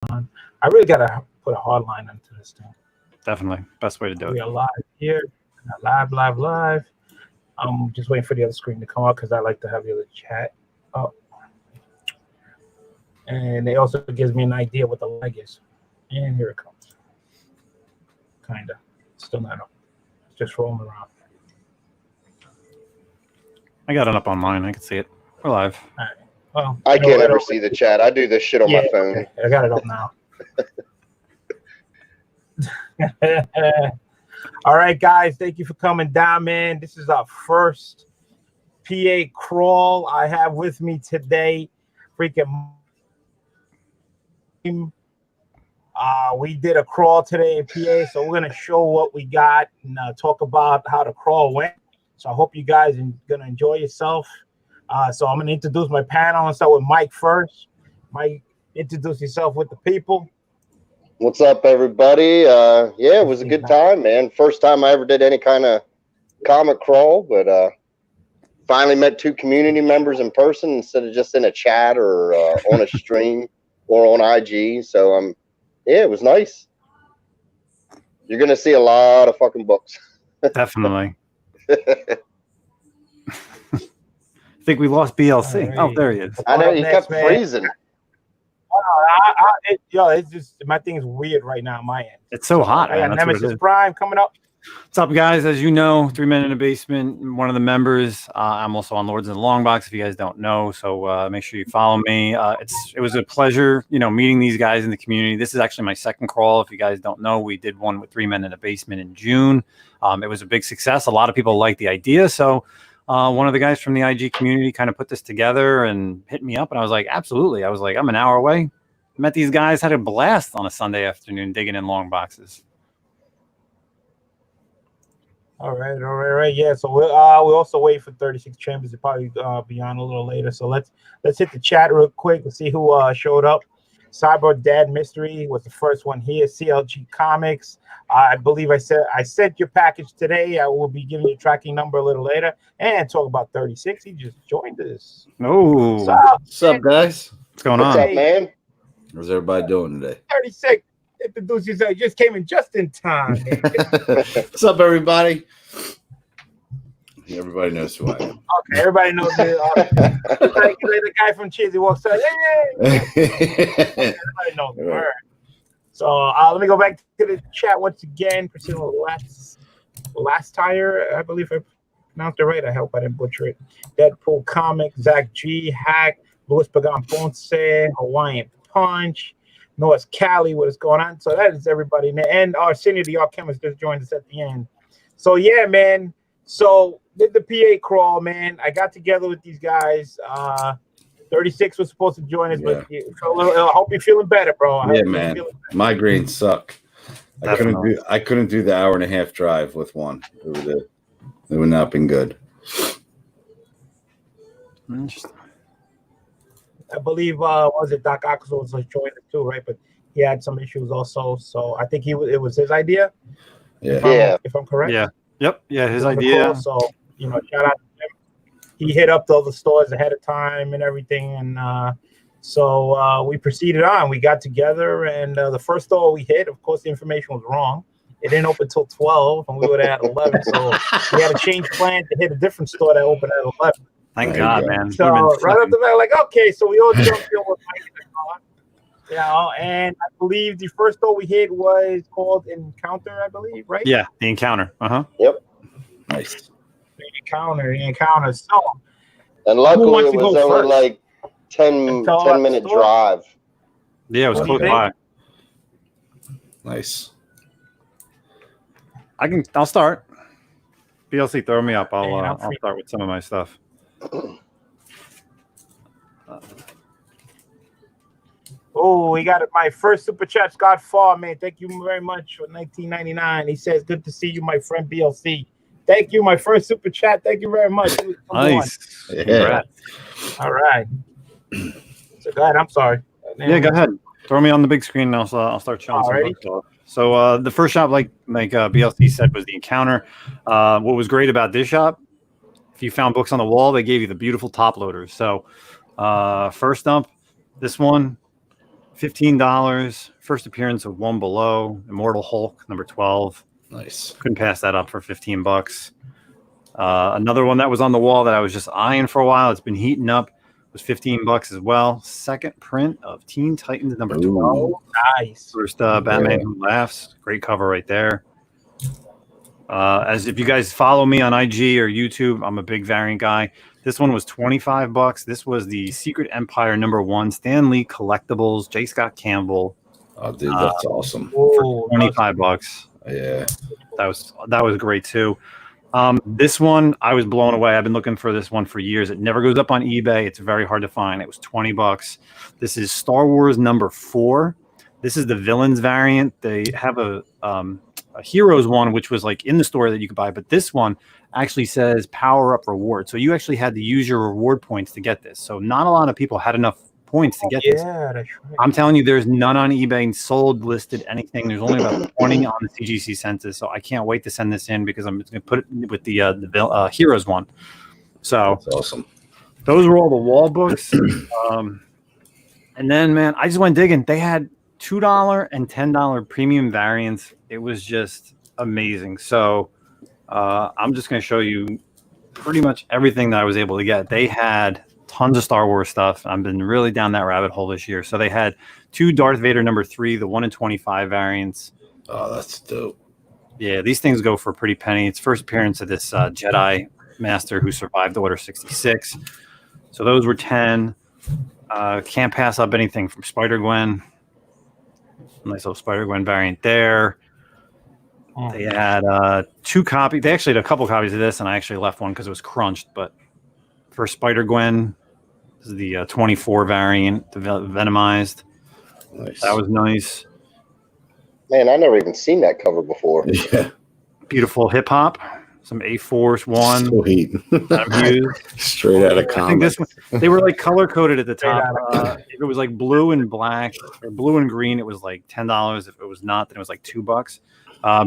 I really gotta put a hard line into this thing. Definitely. Best way to do We it. are live here. Live. I'm just waiting for the other screen to come up because I like to have the other chat up. And it also gives me an idea what the lag is. And here it comes. Kinda. Still not up. It's just rolling around. I got it up on mine. I can see it. We're live. All right. Well, I can't ever see the chat. I do this shit on my phone. Okay. I got it up now. All right, guys. Thank you for coming down, man. This is our first PA crawl I have with me today. Freaking we did a crawl today in PA, so we're gonna show what we got and talk about how the crawl went. So I hope you guys are gonna enjoy yourself. So I'm gonna introduce my panel and start with Mike first. Mike, introduce yourself with the people. What's up, everybody? Yeah, it was a good time, man. First time I ever did any kind of comic crawl, but finally met two community members in person instead of just in a chat or on a stream or on IG. So yeah, it was nice. You're gonna see a lot of fucking books. Definitely. I think we lost BLC. Right. Oh, there he is. I know, he kept freezing. It's just my thing is weird right now on my end. It's so hot. I got Nemesis Prime coming up. What's up, guys? As you know, 3 Men in the Basement, one of the members. I'm also on Lords of the Long Box, if you guys don't know. So make sure you follow me. It was a pleasure, meeting these guys in the community. This is actually my second crawl. If you guys don't know, we did one with 3 Men in the Basement in June. It was a big success. A lot of people liked the idea. So one of the guys from the IG community kind of put this together and hit me up. And I was like, absolutely. I was like, I'm an hour away. Met these guys, had a blast on a Sunday afternoon digging in long boxes. All right. Yeah, so we'll also wait for 36 Chambers to probably be on a little later. So let's hit the chat real quick and see who showed up. Cyber Dad Mystery was the first one here. CLG Comics. I believe I sent your package today. I will be giving you a tracking number a little later and talk about 36. He just joined us. Oh, what's up, guys? What's going What's on? up, man? How's everybody doing today? 36. Introduce yourself. You just came in just in time. What's up, everybody? Everybody knows who I am. Okay, everybody knows the guy from Cheesy walks out. Hey! Everybody knows him. All right. So let me go back to the chat once again. Priscilla last tire, I believe I pronounced it right. I hope I didn't butcher it. Deadpool Comic, Zach G, Hack, Louis Pagan Ponce, Hawaiian Punch, North Cali, what is going on? So that is everybody. And Arsenio the Alchemist just joined us at the end. So yeah, man. So did the PA crawl, man. I got together with these guys. 36 was supposed to join us, but I hope you're feeling better, bro. Yeah, man. Migraines suck. I couldn't do the hour and a half drive with one. It would not been good. Interesting. I believe was it Doc Axel was joining too, right? But he had some issues also. So I think it was his idea. Yeah. If I'm correct. Yeah. Yep. Yeah, his idea. So shout out to him. He hit up all the stores ahead of time and everything, and so we proceeded on. We got together, and the first store we hit, of course, the information was wrong. It didn't open till 12, and we were at 11. So we had to change plan to hit a different store that opened at 11. Thank God, man. So right up the back, like, okay, so we all jumped in with Mike in the car. And I believe the first store we hit was called Encounter, I believe, right? Yeah, the Encounter. Yep. Nice. The Encounter. So, and luckily it was only like 10-minute drive. Yeah, it was close by. Nice. I'll start. BLC, throw me up. I'll start with some of my stuff. We got my first super chat, Scott Farr, man. Thank you very much for 1999. He says, "Good to see you, my friend BLC." Thank you, my first super chat. Thank you very much. Nice. Yeah. All right. So go ahead. I'm sorry. Yeah, go ahead. Throw me on the big screen, and I'll start showing some books off. So the first shop, like BLC said, was the Encounter. What was great about this shop, if you found books on the wall, they gave you the beautiful top loaders. So first up, this one, $15. First appearance of One Below, Immortal Hulk, number 12. Nice. Couldn't pass that up for $15. Another one that was on the wall that I was just eyeing for a while. It's been heating up. Was $15 as well. Second print of Teen Titans number 12. Oh, nice. First Batman Who Laughs. Great cover right there. As if you guys follow me on IG or YouTube, I'm a big variant guy. This one was $25. This was the Secret Empire number 1 Stan Lee collectibles. J. Scott Campbell. Oh, dude, that's awesome. For $25. Yeah, that was great too. This one I was blown away. I've been looking for this one for years. It never goes up on eBay. It's very hard to find. It was $20. This is Star Wars number 4. This is the villains variant. They have a Heroes one, which was like in the store that you could buy, but this one actually says power up reward. So you actually had to use your reward points to get this. So not a lot of people had enough points to get this. Yeah, that's right. I'm telling you, there's none on eBay sold, listed, anything. There's only about 20 on the CGC census. So I can't wait to send this in because I'm just going to put it with the Heroes one. So that's awesome. Those were all the wall books. And then, man, I just went digging. They had $2 and $10 premium variants. It was just amazing. So I'm just going to show you pretty much everything that I was able to get. They had tons of Star Wars stuff. I've been really down that rabbit hole this year. So they had 2 Darth Vader number 3, the 1 in 25 variants. Oh, that's dope. Yeah, these things go for a pretty penny. It's first appearance of this Jedi Master who survived Order 66. So those were 10. Can't pass up anything from Spider-Gwen. Nice little Spider-Gwen variant there. They had 2 copies. They actually had a couple copies of this, and I actually left one because it was crunched. But for Spider-Gwen, this is the 24 variant, the Venomized. Nice. That was nice. Man, I never even seen that cover before. Yeah. Beautiful hip hop. Some A-Force 1. Sweet. Straight out of comics. I think this one, they were like color coded at the top. If it was like blue and black or blue and green, it was like $10. If it was not, then it was like $2.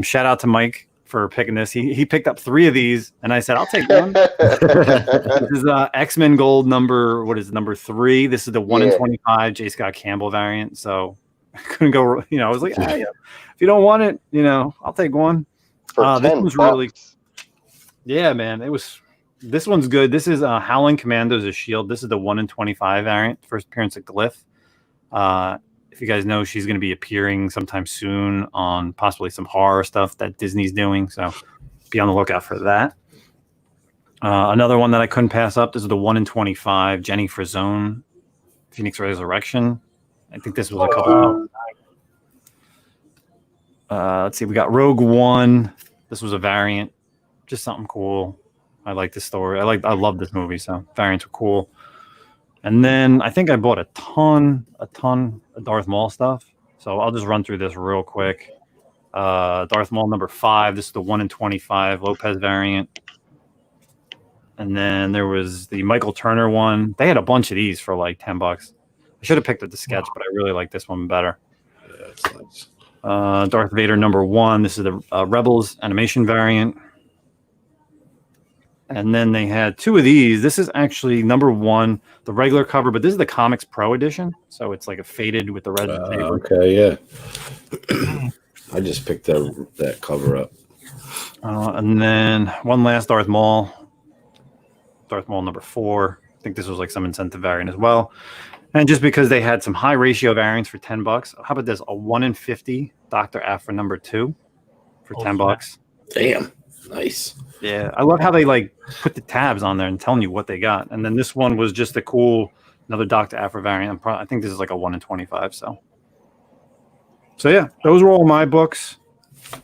Shout out to Mike for picking this. He picked up 3 of these, and I said, I'll take one. This is X-Men Gold number 3. This is the 1 in 25 J. Scott Campbell variant. So I couldn't go, I was like, if you don't want it, I'll take one. This was really, yeah, man. This one's good. This is Howling Commandos of S.H.I.E.L.D. This is the 1 in 25 variant. First appearance of Glyph. If you guys know, she's going to be appearing sometime soon on possibly some horror stuff that Disney's doing. So be on the lookout for that. Another one that I couldn't pass up. This is the 1 in 25 Jenny Frozone, Phoenix Resurrection. I think this was a couple. Let's see. We got Rogue One. This was a variant. Just something cool. I like this story. I love this movie. So variants are cool. And then I think I bought a ton of Darth Maul stuff. So I'll just run through this real quick. Darth Maul number 5. This is the 1 in 25 Lopez variant. And then there was the Michael Turner one. They had a bunch of these for like $10. I should have picked up the sketch, but I really like this one better. Yeah, that's nice. Darth Vader number 1. This is the Rebels animation variant. And then they had 2 of these. This is actually number 1, the regular cover, but this is the Comics Pro edition. So it's like a faded with the red paper. Okay, yeah. I just picked that cover up. And then one last Darth Maul. Darth Maul number 4. I think this was like some incentive variant as well. And just because they had some high ratio variants for $10. How about this? A 1 in 50 Dr. Aphra number 2 for $10. Damn. Nice. Yeah, I love how they like put the tabs on there and telling you what they got. And then this one was just a cool, another Dr. Aphra variant. I think this is like a 1 in 25. So yeah, those were all my books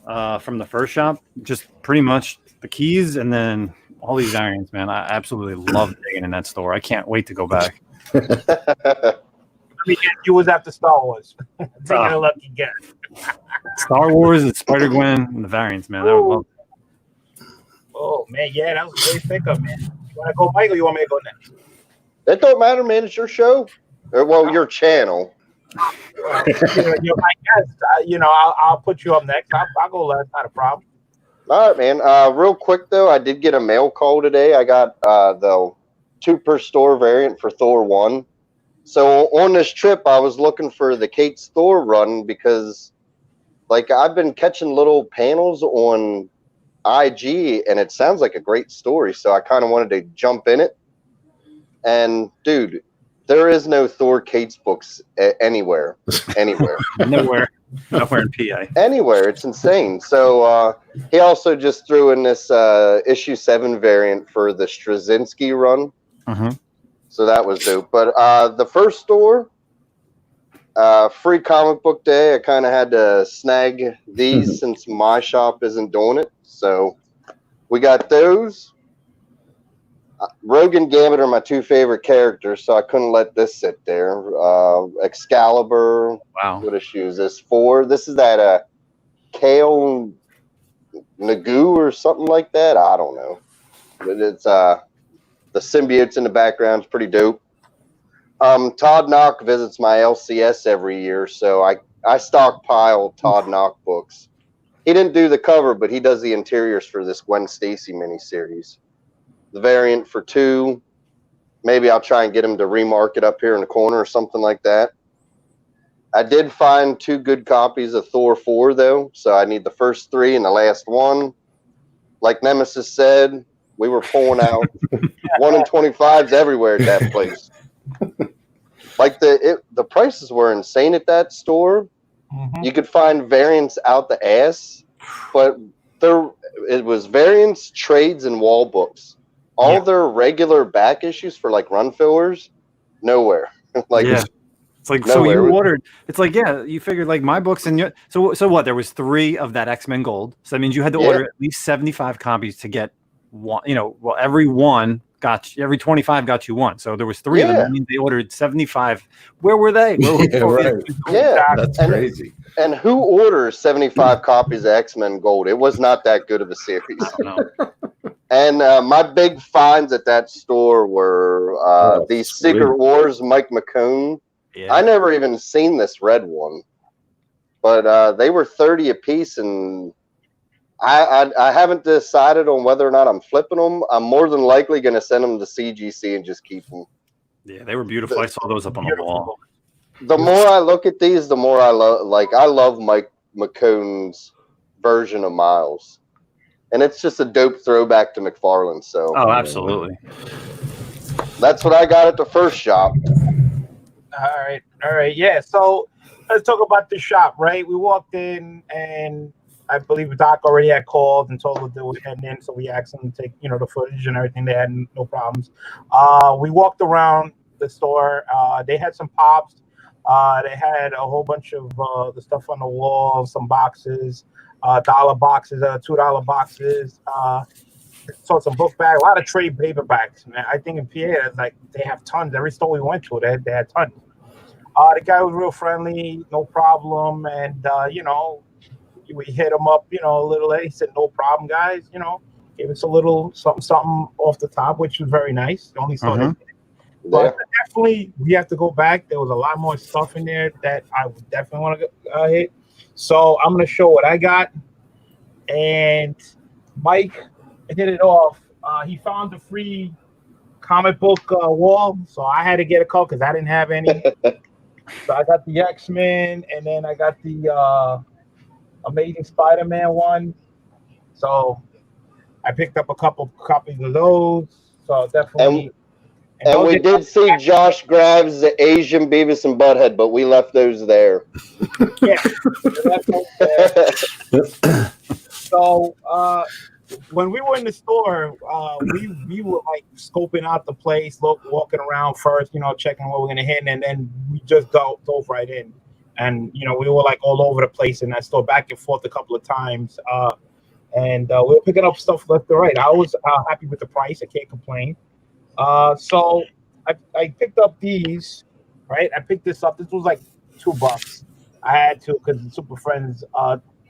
from the first shop. Just pretty much the keys and then all these variants, man. I absolutely love digging in that store. I can't wait to go back. You was after Star Wars. Taking a lucky guess. Star Wars and Spider-Gwen and the variants, man. That was love. Oh man, yeah, that was a great pickup, man. You want to go, Mike, or you want me to go next? That don't matter, man. It's your show. Well, your channel. You're my guest. I'll put you up next. I'll go last. Not a problem. All right, man. Real quick though, I did get a mail call today. I got the 2 per store variant for Thor 1. So on this trip, I was looking for the Kate's Thor run because, like, I've been catching little panels on IG, and it sounds like a great story. So I kind of wanted to jump in it. And dude, there is no Thor Kate's books anywhere. Nowhere in PA. Anywhere. It's insane. So he also just threw in this issue 7 variant for the Straczynski run. So that was dope. But the first store, free comic book day, I kind of had to snag these since my shop isn't doing it. So we got those. Rogue and Gambit are my 2 favorite characters, so I couldn't let this sit there. Excalibur. Wow. What issue is this for? This is that Kale Nagu or something like that. I don't know. But it's the symbiotes in the background is pretty dope. Todd Knock visits my LCS every year, so I stockpile Todd Knock books. He didn't do the cover, but he does the interiors for this Gwen Stacy miniseries. The variant for 2. Maybe I'll try and get him to remark it up here in the corner or something like that. I did find 2 good copies of Thor 4, though, so I need the first 3 and the last one. Like Nemesis said, we were pulling out 1 in 25s everywhere at that place. Like the prices were insane at that store. You could find variants out the ass, but it was variants, trades, and wall books. All their regular back issues for like run fillers, nowhere. Like it's like nowhere. So you ordered. It's like you figured like my books and so what? There was 3 of that X-Men Gold. So that means you had to order at least 75 copies to get one. Every 25 got you 1. So there was 3 of them. That means they ordered 75. Where were they? That's crazy. And who orders 75 copies of X-Men Gold? It was not that good of a series. I don't know. And my big finds at that store were these Secret Wars Mike McCone. I never even seen this red one, but they were 30 a piece, and I haven't decided on whether or not I'm flipping them. I'm more than likely going to send them to CGC and just keep them. Yeah, they were beautiful. I saw those up on the wall. The more I look at these, the more I love. Like, I love Mike McCone's version of Miles, and it's just a dope throwback to McFarlane. So, oh, absolutely. That's what I got at the first shop. All right, yeah. So let's talk about the shop, right? We walked in, and I believe Doc already had called and told us that we heading in, so we asked them to take, the footage and everything. They had no problems. We walked around the store. They had some pops. They had a whole bunch of the stuff on the wall, some boxes, $1 boxes, $2 boxes. Saw some book bags, a lot of trade paperbacks. Man, I think in PA, like they have tons. Every store we went to, they had tons. The guy was real friendly, no problem, and we hit him up, a little late. He said, "No problem, guys." Gave us a little something off the top, which was very nice. The only store but definitely we have to go back. There was a lot more stuff in there that I would definitely want to hit. So I'm gonna show what I got. And Mike hit it off. He found the free comic book wall, so I had to get a couple because I didn't have any. So I got the X-Men, and then I got the Amazing Spider-Man one. So I picked up a couple copies of those. So definitely. And we did see Josh Graves, the Asian Beavis and Butthead, but we left those there. Yeah. So when we were in the store, we were like scoping out the place, walking around first, checking what we're gonna hit, and then we just dove right in. And we were like all over the place in that store, back and forth a couple of times. And we were picking up stuff left and right. I was happy with the price. I can't complain. So I picked up these, right? I picked this up. This was like $2. I had to because the Super Friends,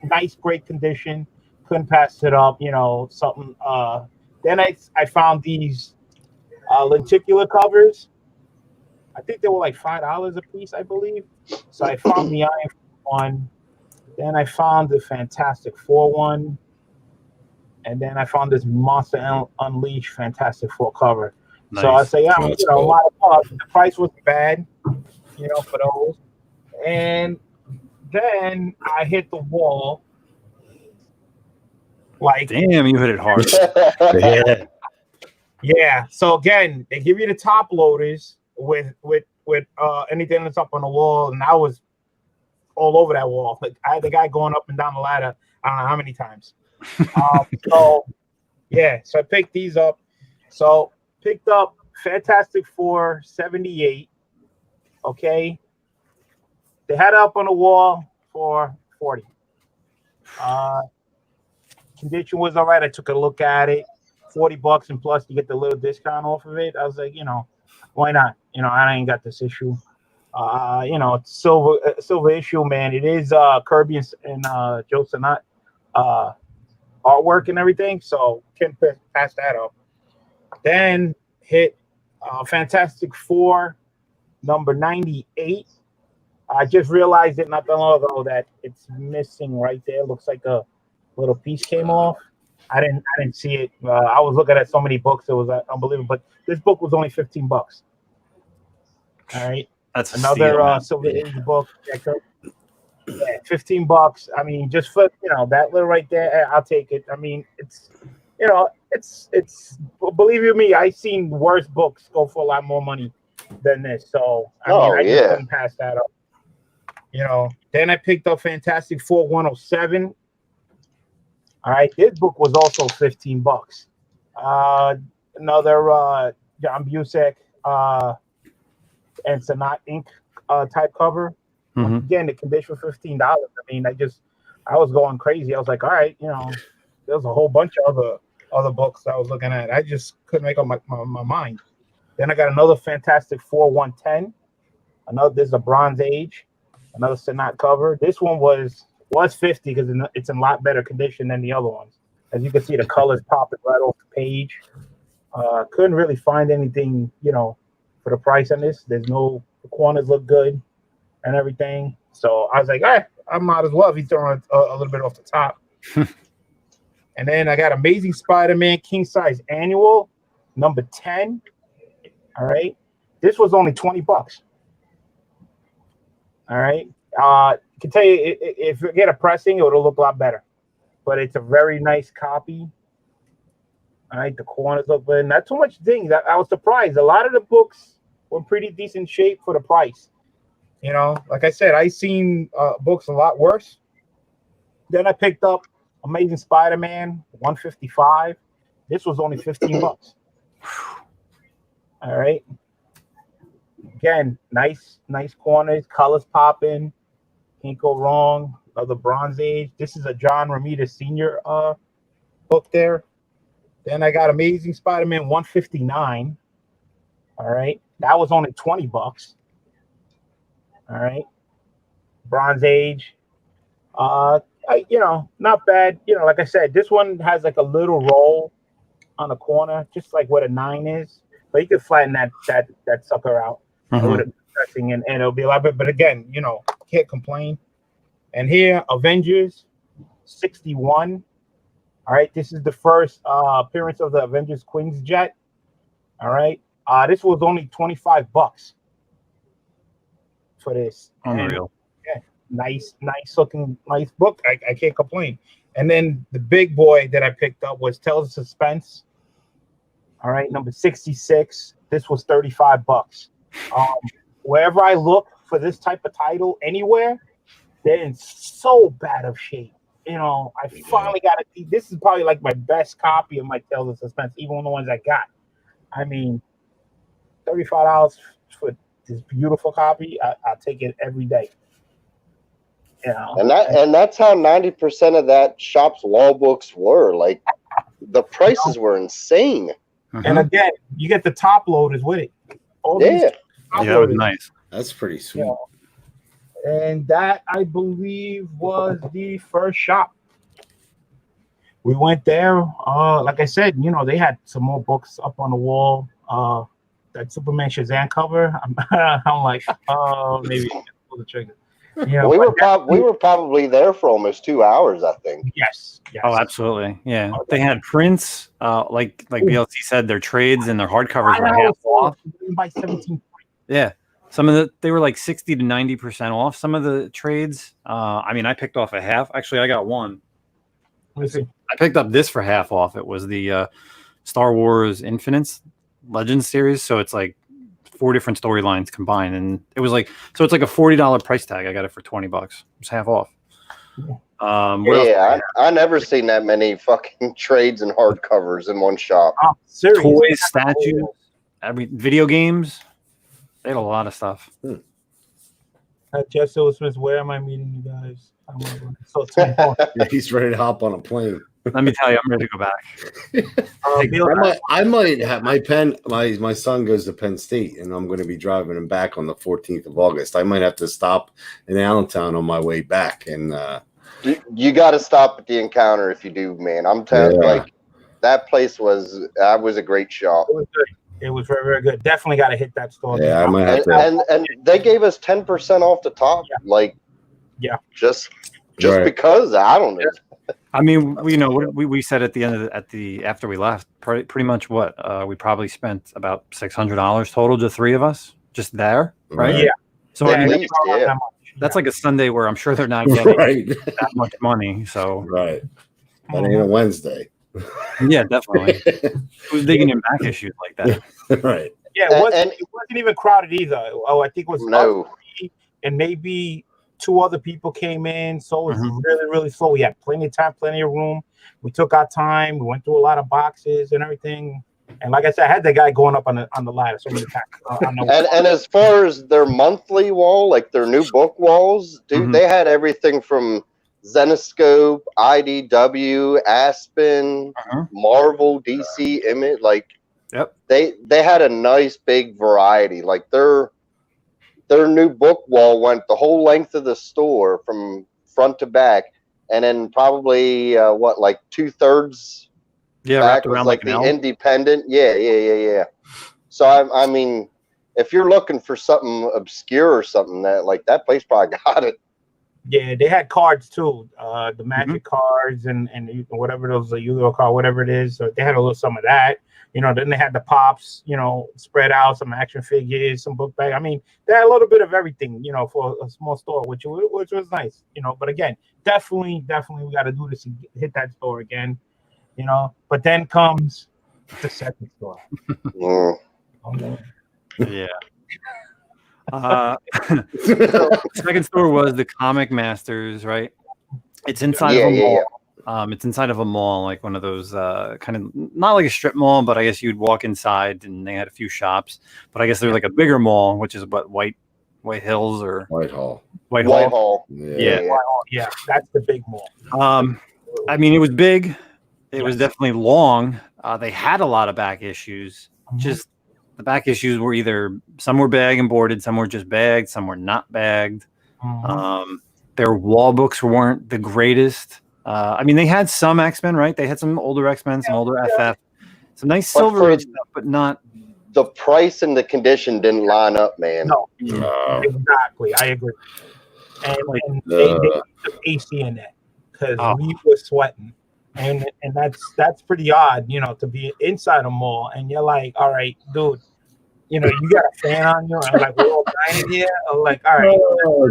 nice, great condition. Couldn't pass it up, something. Then I found these lenticular covers. I think they were like $5 a piece, I believe. So I found the Iron one. Then I found the Fantastic Four one. And then I found this Monster Unleashed Fantastic Four cover. So I say, yeah, Oh, that's you know, a cool. lot of bucks. The price was bad, you know, for those. And then I hit the wall. Like, Damn, you hit it hard. Yeah. yeah. So again, they give you the top loaders with anything that's up on the wall, and I was all over that wall. Like I had the guy going up and down the ladder. I don't know how many times. So yeah, so I picked these up. So picked up Fantastic Four 78. Okay, they had it up on the wall for 40. Condition was all right. I took a look at it. $40, and plus you get the little discount off of it. I was like, you know, why not? You know, I ain't got this issue. You know, it's silver issue, man. It is Kirby and Joe Sinat artwork and everything, so can't pass that up. Then hit Fantastic Four number 98. I just realized it not that long ago that it's missing right there. Looks like a little piece came off. I didn't see it. I was looking at so many books, it was unbelievable. But this book was only $15. All right, That's a another steal, man. Silver Age book. Yeah, $15. I mean, just for that little right there, I'll take it. I mean, it's it's believe you me, I've seen worse books go for a lot more money than this. So I mean, I just couldn't pass that up. Then I picked up Fantastic Four 107. All right, this book was also $15. Another John Busek and Sanat Inc. Type cover. Mm-hmm. Again, the condition for $15. I mean, I was going crazy. I was like, all right, there's a whole bunch of other books I was looking at. I just couldn't make up my mind. Then I got another Fantastic Four 110. This is a Bronze Age. Another Sanat cover. This one was 50 because it's in a lot better condition than the other ones. As you can see, the colors popping right off the page. Couldn't really find anything, for the price on this. The corners look good and everything. So I was like, I might as well be throwing a little bit off the top. And then I got Amazing Spider-Man King Size Annual, number 10. All right. This was only $20. All right. I can tell you, if you get a pressing, it'll look a lot better. But it's a very nice copy. All right. The corners look good. Not too much things. I was surprised. A lot of the books were pretty decent shape for the price. Like I said, I seen books a lot worse. Then I picked up Amazing Spider-Man 155. This was only $15. All right. Again, nice corners, colors popping. Can't go wrong. Another Bronze Age. This is a John Romita Sr. Book there. Then I got Amazing Spider-Man 159. All right. That was only $20. All right. Bronze Age. Not bad. Like I said, this one has like a little roll on the corner, just like what a 9 is. But you can flatten that sucker out with a pressing, and it'll be a lot better. But again, can't complain. And here, Avengers 61. All right, this is the first appearance of the Avengers Quinjet. All right, this was only $25 for this. Unreal. And, nice looking, nice book. I can't complain. And then the big boy that I picked up was Tales of Suspense. All right, number 66. This was $35. Wherever I look for this type of title anywhere, they're in so bad of shape. I finally got it. This is probably like my best copy of my Tales of Suspense, even the ones I got. I mean, $35 for this beautiful copy. I'll take it every day. And that's how 90% of that shop's wall books were. Like, the prices were insane. And again, you get the top loaders with it. Yeah, that was nice. That's pretty sweet. And that, I believe, was the first shop. We went there. Like I said, they had some more books up on the wall. That Superman Shazam cover. I'm like, maybe pull the trigger. You know, we but were probably there for almost 2 hours, I think. yes. Oh, absolutely. Yeah. They had prints, like BLT said, their trades and their hardcovers were half off. By 17. Yeah. Some of they were like 60 to 90% off. Some of the trades. I mean, I picked off a half. Actually, I got one. Let me see. I picked up this for half off. It was the Star Wars Infinite Legends series. So it's like 4 different storylines combined, and it was like, so it's like a $40 price tag. I got it for $20. It's half off. I never seen that many fucking trades and hardcovers in one shop. Oh, serious. Toys, statues, video games. They had a lot of stuff. Jeff Smith, where am I meeting you guys? He's ready to hop on a plane. Let me tell you, I'm ready to go back. I might have my son goes to Penn State, and I'm going to be driving him back on the 14th of August. I might have to stop in Allentown on my way back. And you got to stop at the Encounter if you do, man. I'm telling you, like, that place was a great shop. It was good. It was very, very good. Definitely got to hit that store. Yeah, I might have to. And they gave us 10% off the top. Yeah. Like, yeah, just because I don't know. I mean, we said at the end of after we left, pretty much what we probably spent about $600 total, the 3 of us, just there, right? Yeah. So at least, that's like a Sunday where I'm sure they're not getting that much money. So right, that ain't a Wednesday. Yeah, definitely. Who's digging in back issues like that? Right. Yeah, it wasn't even crowded either. Oh, I think it was us, and maybe 2 other people came in, so it was really, really slow. We had plenty of time, plenty of room. We took our time. We went through a lot of boxes and everything. And like I said, I had that guy going up on the ladder so many times. And as far as their monthly wall, like their new book walls, dude, they had everything from Zenoscope, IDW, Aspen, Marvel, DC, Image. Like, they had a nice big variety. Like their new book wall went the whole length of the store from front to back, and then probably like 2/3 back was like the independent. Yeah. So I mean, if you're looking for something obscure or something, that place probably got it. Yeah, they had cards too, the Magic cards and whatever those Yu-Gi-Oh card, whatever it is. So they had a little some of that. Then they had the pops, spread out, some action figures, some book bag. I mean, they had a little bit of everything, for a small store, which was nice, But again, definitely, we got to do this and hit that store again, But then comes the second store. Yeah. Second store was the Comic Masters, right? It's inside of a mall. It's inside of a mall, like one of those kind of not like a strip mall, but I guess you'd walk inside and they had a few shops. But I guess they're like a bigger mall, which is what White Hills or Whitehall. Yeah. Whitehall. Yeah, that's the big mall. I mean, it was big. It was definitely long. They had a lot of back issues. Just the back issues were either some were bag and boarded, some were just bagged, some were not bagged. Their wall books weren't the greatest. I mean, they had some X-Men, right? They had some older X-Men, some older FF, some nice Silver Age stuff, but not. The price and the condition didn't line up, man. No, exactly. I agree. And they took AC in that because we were sweating. And that's pretty odd, to be inside a mall and you're like, all right, dude, you got a fan on you, and like we're all dying here. I'm like, all right,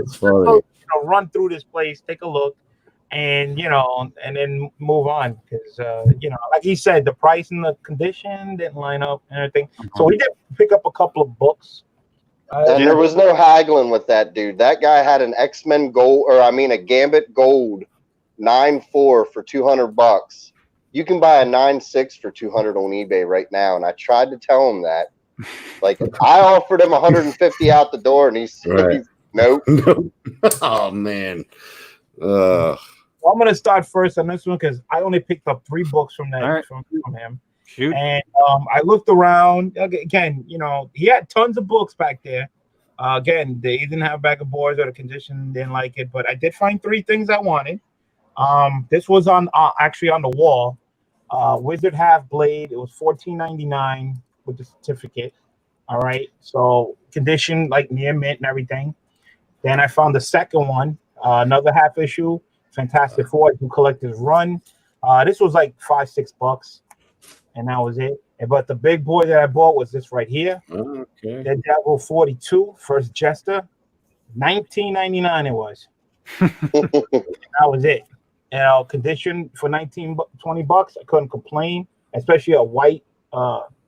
it's funny. Run through this place, take a look, and and then move on because like he said, the price and the condition didn't line up and everything. So we did pick up a couple of books. And there was no haggling with that dude. That guy had an X-Men gold, a Gambit gold 9.4 for $200. You can buy a 9.6 for $200 on eBay right now. And I tried to tell him that. Like, I offered him 150 out the door, and he's nope. Oh man. Well, I'm gonna start first on this one because I only picked up 3 books from him. Shoot. And I looked around again. He had tons of books back there. Again, they didn't have a bag of boards or the condition didn't like it, but I did find 3 things I wanted. This was on actually on the wall. Wizard Half Blade. It was $14.99 with the certificate. All right, so condition like near mint and everything. Then I found the second one, another half issue, Fantastic Four, New Collector's Run. This was like $5-6, and that was it. But the big boy that I bought was this right here. Okay. The Devil 42, First Jester, $19.99 it was. That was it. You know, condition for $20. I couldn't complain, especially a white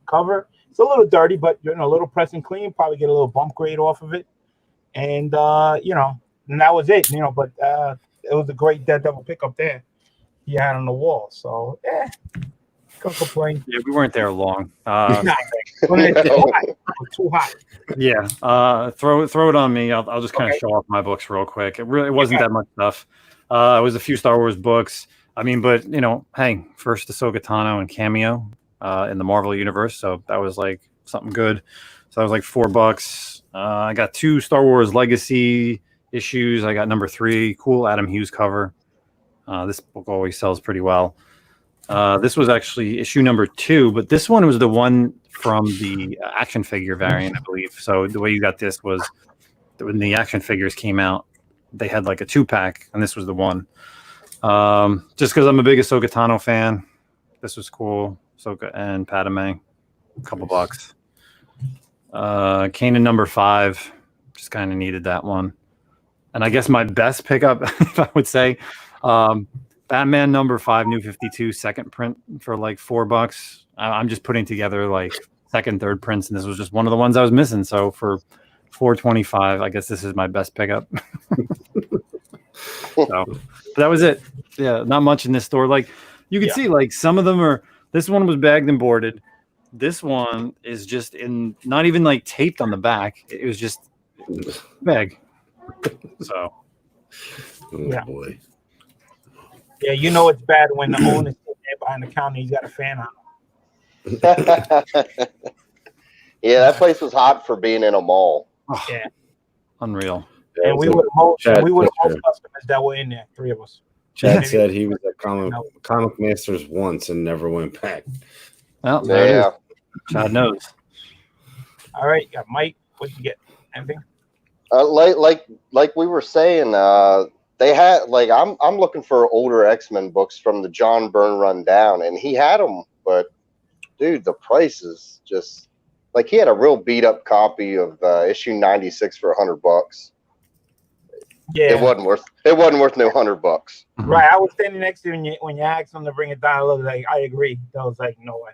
cover. It's a little dirty, but you know, a little press and clean. Probably get a little bump grade off of it, and you know, and that was it. You know, but it was a great Daredevil pickup there. He had on the wall, so yeah, can't complain. Yeah, we weren't there long. Too hot. Yeah, throw it on me. I'll just kind of show off my books real quick. It wasn't that much stuff. It was a few Star Wars books. I mean, but you know, hey, first Ahsoka Tano and cameo in the Marvel universe, so that was like something good. So that was like $4. I got 2 Star Wars Legacy issues. I got number 3, cool Adam Hughes cover. This book always sells pretty well. This was actually issue number 2, but this one was the one from the action figure variant, I believe. So the way you got this was when the action figures came out, they had like a 2-pack, and this was the one. Just because I'm a big Ahsoka Tano fan, this was cool. Ahsoka and Padme, a couple bucks. Kanan number 5, just kind of needed that one. And I guess my best pickup, if I would say, Batman number 5, New 52, second print for like $4. I'm just putting together like second, third prints, and this was just one of the ones I was missing. So for $4.25, I guess this is my best pickup. So but that was it. Yeah, not much in this store. Like you can see, like some of them are. This one was bagged and boarded. This one is just not even like taped on the back. It was just bag. So, Yeah. Boy. Yeah, you know it's bad when the owner's sitting there behind the counter. He's got a fan on. Yeah, that place was hot for being in a mall. Yeah, unreal. and we were most customers that were in there. 3 of us. Chad said he was at Comic Masters once and never went back. Well, there it is. Chad knows. All right, got Mike. What you get? Anything? Like we were saying, they had like I'm looking for older X-Men books from the John Byrne run down, and he had them, but dude, the price is just like he had a real beat up copy of issue 96 for $100. Yeah, it wasn't worth no $100. Right, I was standing next to you when you asked him to bring it down. I was like, I agree. I was like, no way.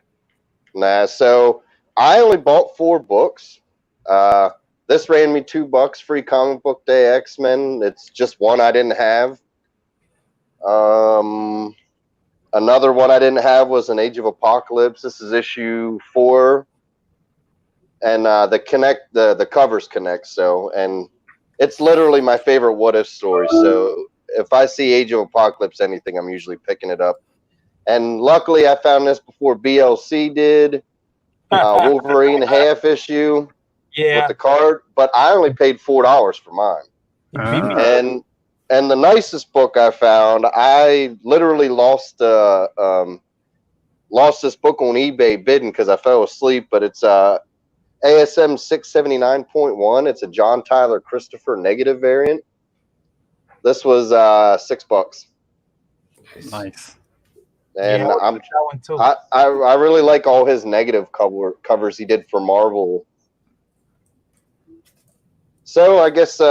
Nah, so I only bought 4 books. This ran me $2, free comic book day X-Men. It's just one I didn't have. Another one I didn't have was an Age of Apocalypse. This is issue 4. And the covers connect, so, and it's literally my favorite what if story. So if I see Age of Apocalypse anything, I'm usually picking it up. And luckily I found this before BLC did. Wolverine half issue. Yeah, with the card, but I only paid $4 for mine. And the nicest book I found, I literally lost this book on eBay bidding because I fell asleep. But it's ASM 679.1. It's a John Tyler Christopher negative variant. This was $6. Nice. And I really like all his negative covers he did for Marvel. So I guess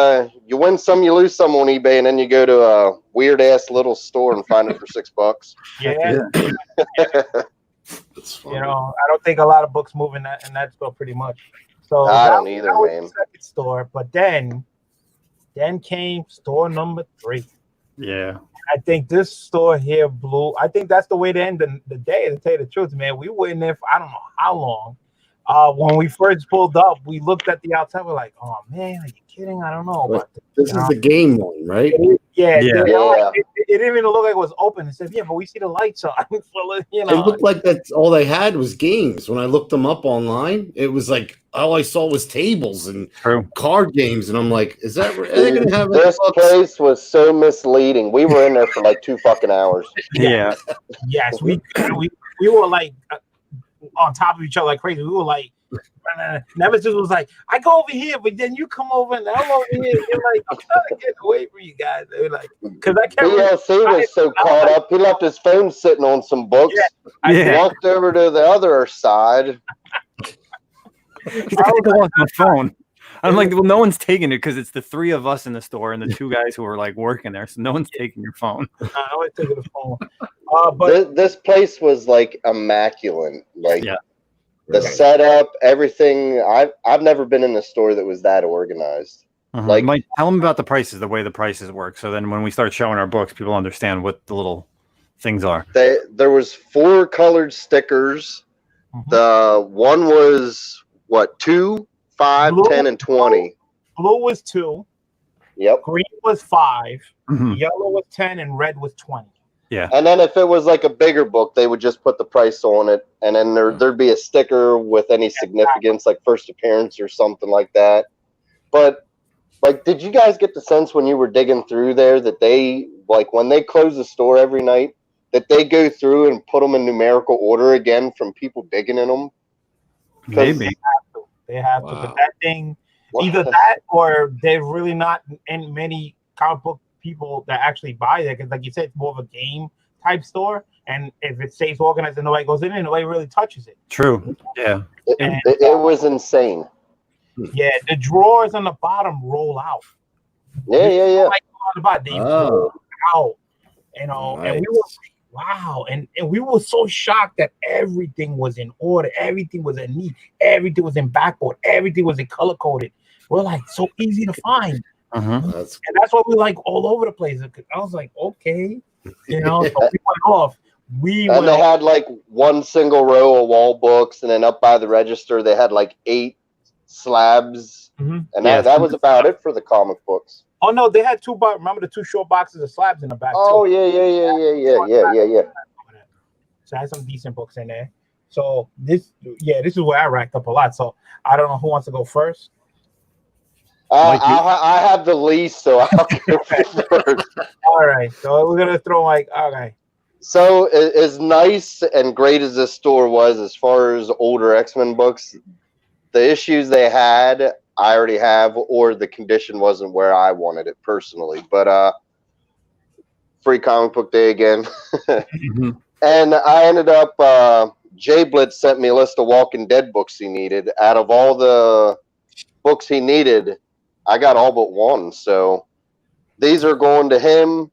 you win some, you lose some on eBay, and then you go to a weird ass little store and find it for $6. Yeah. That's funny. You know, I don't think a lot of books move in that store pretty much. So I don't either, man. The second store, but then came store number 3. Yeah. I think this store here blew. I think that's the way to end the day. To tell you the truth, man, we were in there for I don't know how long. When we first pulled up, we looked at the outside. We're like, "Oh man, are you kidding? I don't know." But this is the game one, right? Yeah. Yeah. It didn't even look like it was open. It said, "Yeah, but we see the lights on." You know, It looked like that's all they had was games. When I looked them up online, it was like all I saw was tables and card games, and I'm like, "Is that? Are they going to have this place was so misleading. We were in there for like 2 fucking hours. Yeah. Yes, we were like. on top of each other like crazy. We were like, Nemesis was like, I go over here, but then you come over and I'm over here. You're like, I'm trying to get away from you guys. They're like, because I can't. BLC was so caught up, he left his phone sitting on some books. Yeah. Walked over to the other side. He's like, I go off my phone. I'm like, well, no one's taking it because it's the three of us in the store and the two guys who are like working there, so no one's taking your phone. I always take the phone. But This place was like immaculate. Like Yeah. the setup, everything. I've never been in a store that was that organized. Like, Mike, tell them about the prices, the way the prices work. So then when we start showing our books, people understand what the little things are. there was 4 colored stickers. The one was what, 2, 5, Blue, 10, and 20. blue was 2, Yep. green was 5, Mhm. yellow was 10, and red was 20. Yeah. And then if it was like a bigger book, they would just put the price on it, and then there'd be a sticker with any significance, like first appearance or something like that. But like, did you guys get the sense when you were digging through there that they, like, when they close the store every night, that they go through and put them in numerical order again from people digging in them? Maybe. They have to. Wow. But that thing, either that or there's really not many comic book people that actually buy that, because like you said, it's more of a game type store, and if it stays organized and nobody goes in and nobody really touches it. True. Yeah. It was insane. Yeah, the drawers on the bottom roll out. Yeah. Like on the bottom, they roll out. You know, and we Nice. were wow, and we were so shocked that everything was in order, everything was in neat, everything was in backboard, everything was in color coded. We're like so easy to find. That's And that's why we like all over the place. I was like, okay, you know, so we went off. And they had like one single row of wall books, and then up by the register, they had like 8 slabs. And that was about it for the comic books. Oh no, they had 2 boxes. Remember the 2 short boxes of slabs in the back? Oh, too. yeah. So I had some decent books in there. So this is where I racked up a lot. So I don't know who wants to go first. I have the least, so I'll go first. All right, so we're gonna throw like, okay. So as nice and great as this store was, as far as older X-Men books, the issues they had, I already have, or the condition wasn't where I wanted it personally. But free comic book day again. And I ended up, Jay Blitz sent me a list of Walking Dead books he needed. Out of all the books he needed, I got all but one. So these are going to him.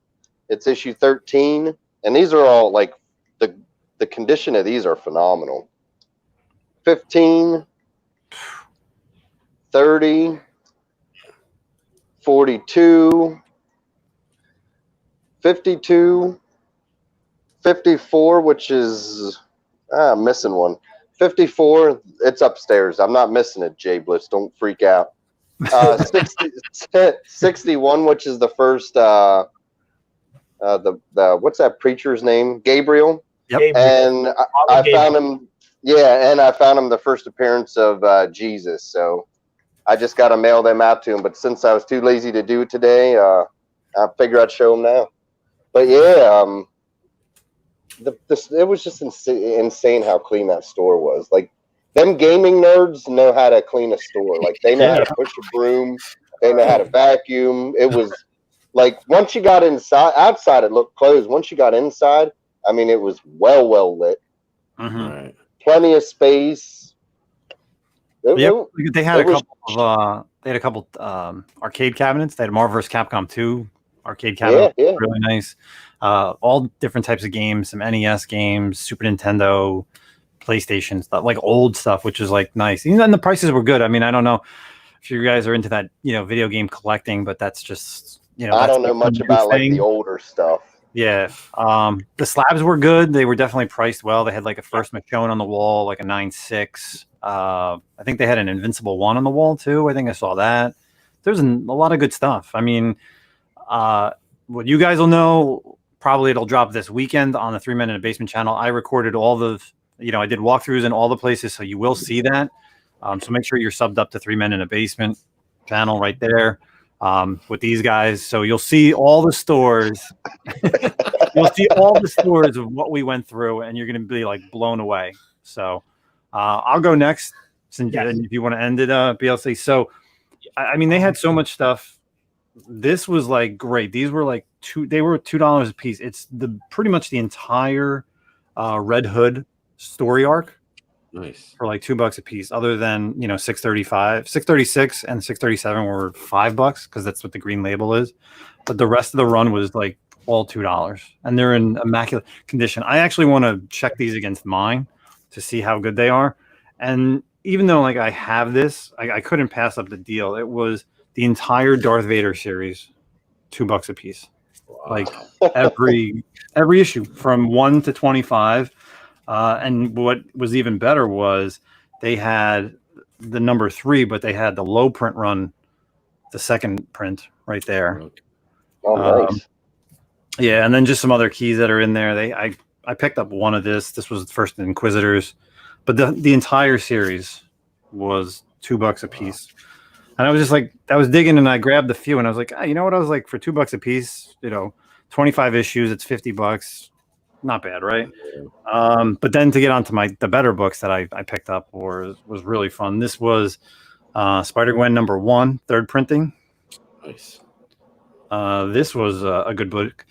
It's issue 13. And these are all like, the condition of these are phenomenal. 15, 30, 42, 52, 54, which is I'm missing one. 54, it's upstairs. I'm not missing it, Jay Blitz. Don't freak out. 61, which is the first the what's that preacher's name? Gabriel. Yep. And I found him. Yeah, and I found him the first appearance of Jesus. So I just got to mail them out to him. But since I was too lazy to do it today, I figure I'd show him now. But yeah, it was just insane how clean that store was. Like, them gaming nerds know how to clean a store. Like, they know how to push a broom. They know how to vacuum. It was like, once you got inside, outside it looked closed. Once you got inside, I mean, it was well lit. right. Plenty of space. They had a couple arcade cabinets. They had Marvel vs. Capcom 2 arcade cabinet, really nice. All different types of games, some NES games, Super Nintendo, PlayStation stuff, like old stuff, which is like nice. And the prices were good. I mean, I don't know if you guys are into that, video game collecting, but that's just, I don't know much about like the older stuff. Yeah. The slabs were good. They were definitely priced well. They had like a first Michonne on the wall, like a 9.6. I think they had an Invincible 1 on the wall too. I think I saw that. There's a lot of good stuff. I mean, what you guys will know, probably it'll drop this weekend on the 3 Men in a Basement channel. I recorded all the, I did walkthroughs in all the places, so you will see that. So make sure you're subbed up to 3 Men in a Basement channel right there. With these guys, so you'll see all the stores. You'll see all the stores of what we went through, and you're going to be like blown away. So I'll go next, since Yes. if you want to end it, BLC. So, I mean, they had so much stuff. This was like great. These were like $2 a piece. It's pretty much the entire Red Hood story arc. Nice. For like $2 a piece, other than 636 and 637 were $5 because that's what the green label is. But the rest of the run was like all $2, and they're in immaculate condition. I actually want to check these against mine to see how good they are. And even though like I have this, I couldn't pass up the deal. It was the entire Darth Vader series, $2 a piece. Like every issue from 1 to 25. And what was even better was they had the number 3, but they had the low print run, the second print right there. Oh, nice. Yeah, and then just some other keys that are in there. I picked up one of this. This was the first Inquisitors, but the entire series was $2 a piece. And I was just like, I was digging and I grabbed a few and I was like, you know what? I was like, for $2 a piece, 25 issues, it's $50. Not bad, right? But then to get onto the better books that I picked up was really fun. This was Spider-Gwen #1, third printing. Nice. This was a good book.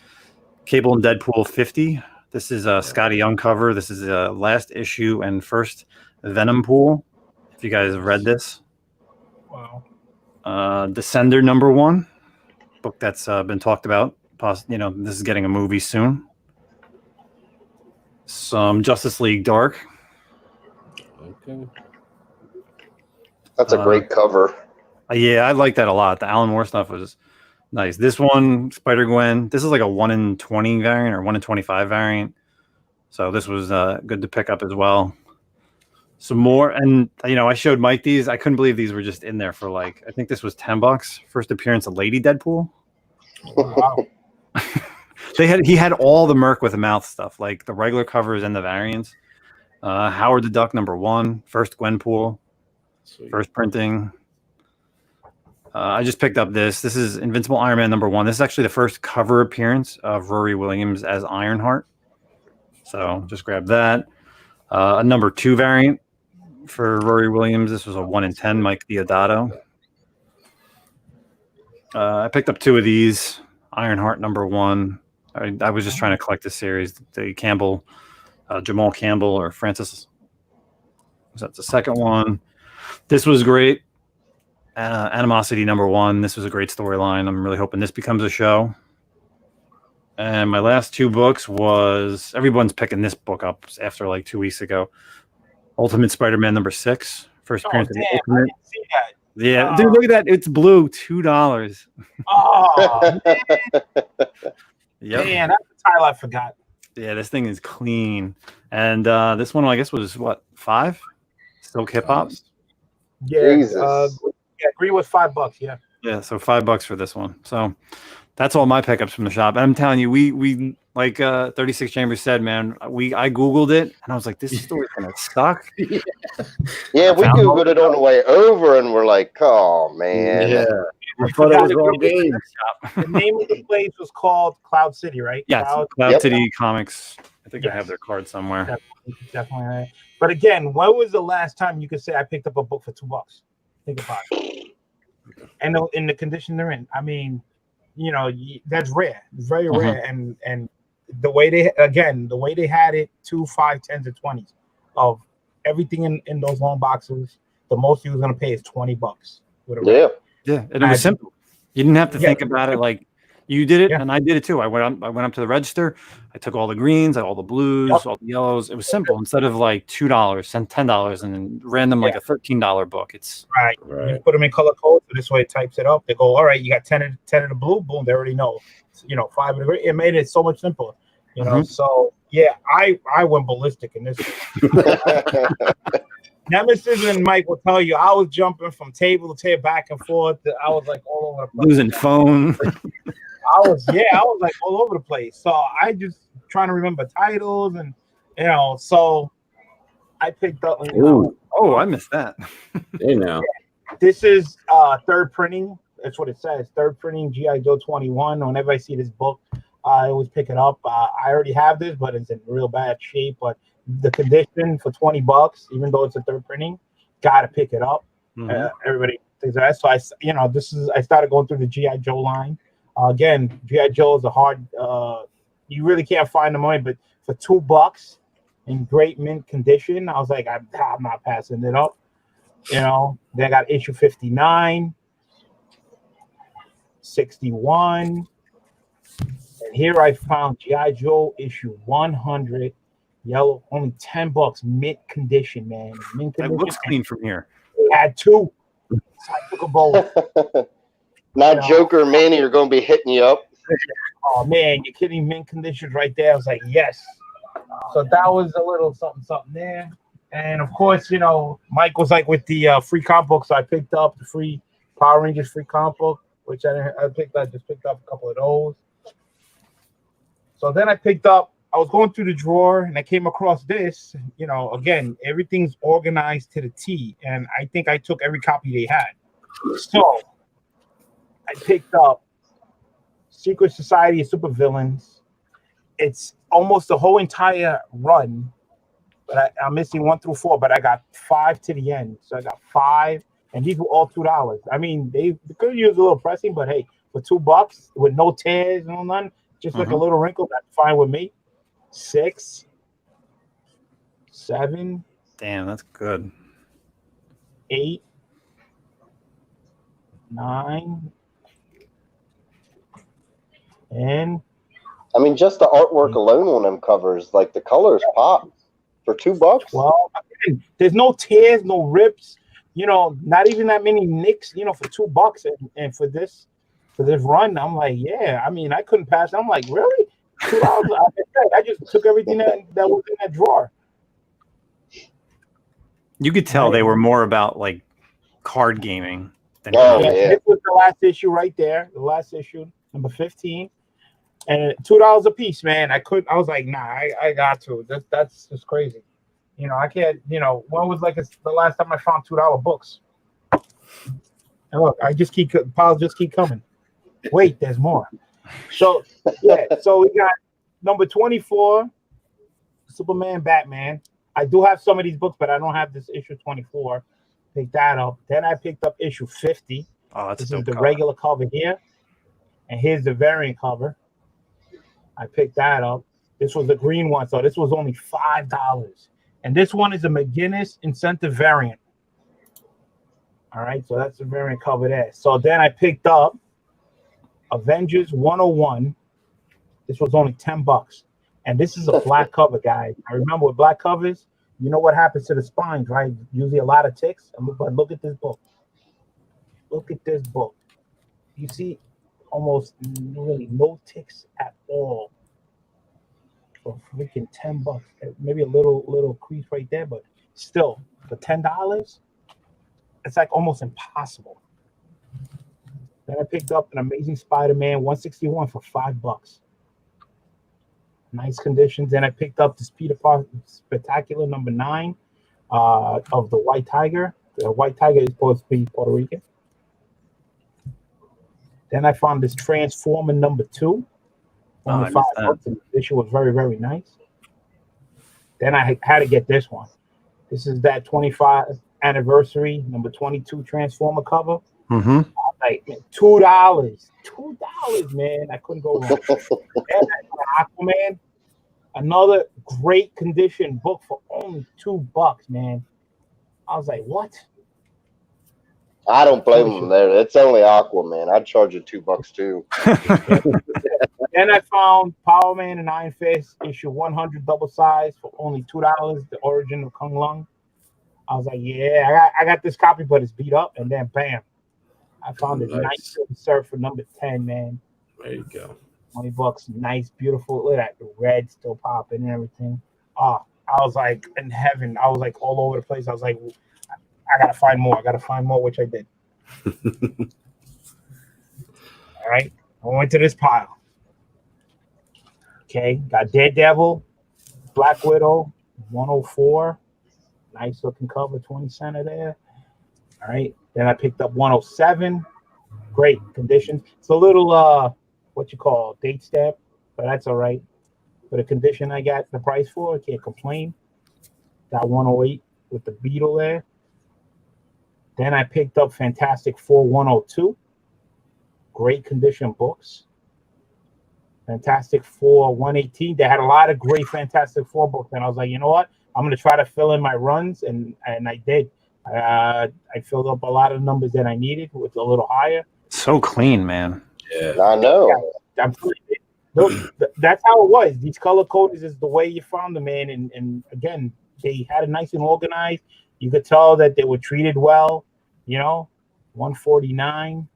Cable and Deadpool 50. This is Scotty Young cover. This is last issue and first Venom Pool. If you guys have read this. Wow. Descender #1, book that's been talked about. This is getting a movie soon. Some Justice League Dark. Okay. That's a great cover. Yeah, I like that a lot. The Alan Moore stuff was nice. This one, Spider-Gwen, this is like a 1 in 20 variant or 1 in 25 variant. So this was good to pick up as well. Some more, and I showed Mike these. I couldn't believe these were just in there for like, I think this was $10. First appearance of Lady Deadpool. Wow. He had all the Merc with a mouth stuff, like the regular covers and the variants. Howard the Duck #1, first Gwenpool, first printing. I just picked up this. This is Invincible Iron Man #1. This is actually the first cover appearance of Rory Williams as Ironheart. So just grab that. A #2 variant for Rory Williams. This was a 1 in 10, Mike Diodato. I picked up 2 of these. Ironheart #1. I was just trying to collect this series. The Campbell, Jamal Campbell or Francis. That's the second one. This was great. Animosity #1. This was a great storyline. I'm really hoping this becomes a show. And my last 2 books was, everyone's picking this book up after like 2 weeks ago. Ultimate Spider-Man #6. First appearance of the I Ultimate. didn't see that. Yeah, dude, look at that. It's blue, $2. Oh, Yep. man, that's the title I forgot. Yeah, this thing is clean. And this one, I guess, was what, 5? Silk Hip Hop? Yeah, Jesus. yeah, agree with $5. Yeah. Yeah, so $5 for this one. So that's all my pickups from the shop. And I'm telling you, we like 36 Chambers said, man, I Googled it and I was like, this story's gonna suck. Yeah, we Googled it on the way over and we're like, oh man. Yeah. I thought it was all games. The name of the place was called Cloud City, right? Yeah, Cloud Yep. City Comics. I think I Yes. have their card somewhere. Definitely. Right. But again, when was the last time you could say I picked up a book for $2? Think about it. And in the condition they're in, I mean, that's rare. It's very rare. And the way they had it, 2, 5, 10s, and 20s of everything in those long boxes, the most you was gonna pay is $20. Yeah. Yeah, and it was simple. You didn't have to think about it like you did it, and I did it too. I went up to the register. I took all the greens, all the blues, all the yellows. It was simple. Instead of like $2, and $10, and then random like a $13 book. It's right. You put them in color code, so this way it types it up. They go, all right, you got 10 of the blue, boom. They already know. 5 of the green. It made it so much simpler. So yeah, I went ballistic in this. Nemesis and Mike will tell you I was jumping from table to table, back and forth. I was like all over the place. losing phone. I was like all over the place. So I just trying to remember titles and so I picked up. Oh, I missed that. Hey now. This is third printing. That's what it says. Third printing G.I. Joe 21. Whenever I see this book, I always pick it up. I already have this, but it's in real bad shape. But the condition for $20, even though it's a third printing. Gotta pick it up. Everybody thinks that. So I started going through the GI Joe line. Again, GI Joe is a hard. You really can't find them away, but for $2 in great mint condition, I was like, I'm not passing it up. Then I got issue 59, 61, and here I found GI Joe issue 100, yellow, only $10, mint condition, man. Mint condition. It looks clean from here. We had 2, so I took them both. Not Joker or Manny are going to be hitting you up. Oh man, you're kidding! Mint conditions right there. I was like, yes. So that was a little something there. And of course, Mike was like with the free comic book, so I picked up the free Power Rangers free comic book, which I just picked up a couple of those. So then I was going through the drawer and I came across this. Again, everything's organized to the T, and I think I took every copy they had. So I picked up Secret Society of Supervillains. It's almost the whole entire run, but I'm missing 1 through 4. But I got 5 to the end, so I got 5, and these were all $2. I mean, they could use a little pressing, but hey, for $2 with no tears, no none, just like a little wrinkle, that's fine with me. 6, 7. Damn, that's good. 8, 9, and I mean, just the artwork alone on them covers, like the colors pop for $2. Well, there's no tears, no rips, not even that many nicks, for $2. And for this run, I'm like, yeah, I mean, I couldn't pass. I'm like, really? $2? I just took everything that was in that drawer. You could tell they were more about like card gaming than This was the last issue right there. The last issue, number 15. And $2 a piece, man. I was like, nah, I got to. That's just crazy. I can't, when was like the last time I found $2 books? And look, piles just keep coming. Wait, there's more. So so we got number 24, Superman, Batman. I do have some of these books, but I don't have this issue 24. Pick that up. Then I picked up issue 50. Oh, that's this is the regular cover here. And here's the variant cover. I picked that up. This was the green one, so this was only $5. And this one is a McGinnis incentive variant. All right, so that's the variant cover there. So then I picked up Avengers 101. This was only $10. And this is a black cover, guys. I remember with black covers, you know what happens to the spines, right? Usually a lot of ticks. But look at this book. Look at this book. You see almost really no ticks at all for freaking $10. Maybe a little crease right there, but still for $10, it's like almost impossible. Then I picked up an Amazing Spider-Man 161 for $5. Nice conditions. Then I picked up this Peter Parker Spectacular number 9 of the White Tiger. The White Tiger is supposed to be Puerto Rican. Then I found this Transformer number 2. Only $5. The issue was very, very nice. Then I had to get this one. This is that 25th anniversary number 22 Transformer cover. Like $2. $2, man. I couldn't go wrong. Then I got Aquaman, another great condition book for only $2, man. I was like, what? I don't blame them there. It's only Aquaman. I'd charge you $2 too. Then I found Power Man and Iron Fist issue 100 double size for only $2. The origin of Kung Lung. I was like, yeah, I got this copy, but it's beat up. And then bam, I found this nice insert for number 10, man. There you go. $20. Nice, beautiful. Look at that. The red still popping and everything. I was like in heaven. I was like all over the place. I was like, I gotta find more. Which I did. All right. I went to this pile. Okay. Got Daredevil, Black Widow, 104. Nice looking cover, 20 center there. All right. Then I picked up 107. Great conditions. It's a little date stamp, but that's all right. For the condition I got the price for, I can't complain. that 108 with the beetle there. Then I picked up Fantastic Four 102. Great condition books. Fantastic Four 118. They had a lot of great Fantastic Four books, and I was like, you know what? I'm gonna try to fill in my runs, and I did. I filled up a lot of numbers that I needed with a little higher. So clean, man. Yeah. I know. Yeah, that's how it was. These color coders is the way you found them, man. And again, they had it nice and organized. You could tell that they were treated well. 149,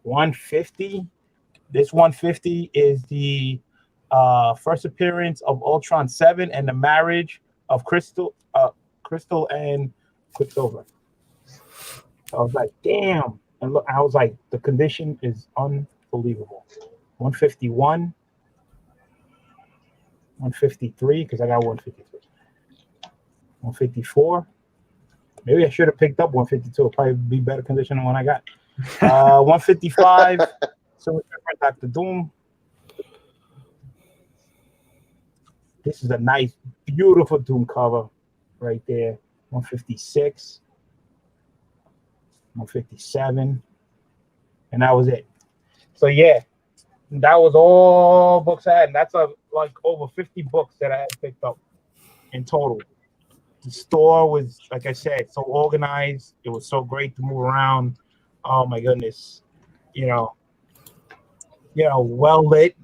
150. This 150 is the first appearance of Ultron 7 and the marriage of Crystal and Quicksilver. I was like, damn. And look, I was like, the condition is unbelievable. 151, 153, because I got 153. 154. Maybe I should have picked up 152. It'll probably be better condition than one I got. 155. So Dr. Doom. This is a nice, beautiful Doom cover right there. 156. 157. And that was it. So yeah, that was all books I had. And that's like over 50 books that I had picked up in total. The store was, like I said, so organized. It was so great to move around. Oh my goodness. Well lit,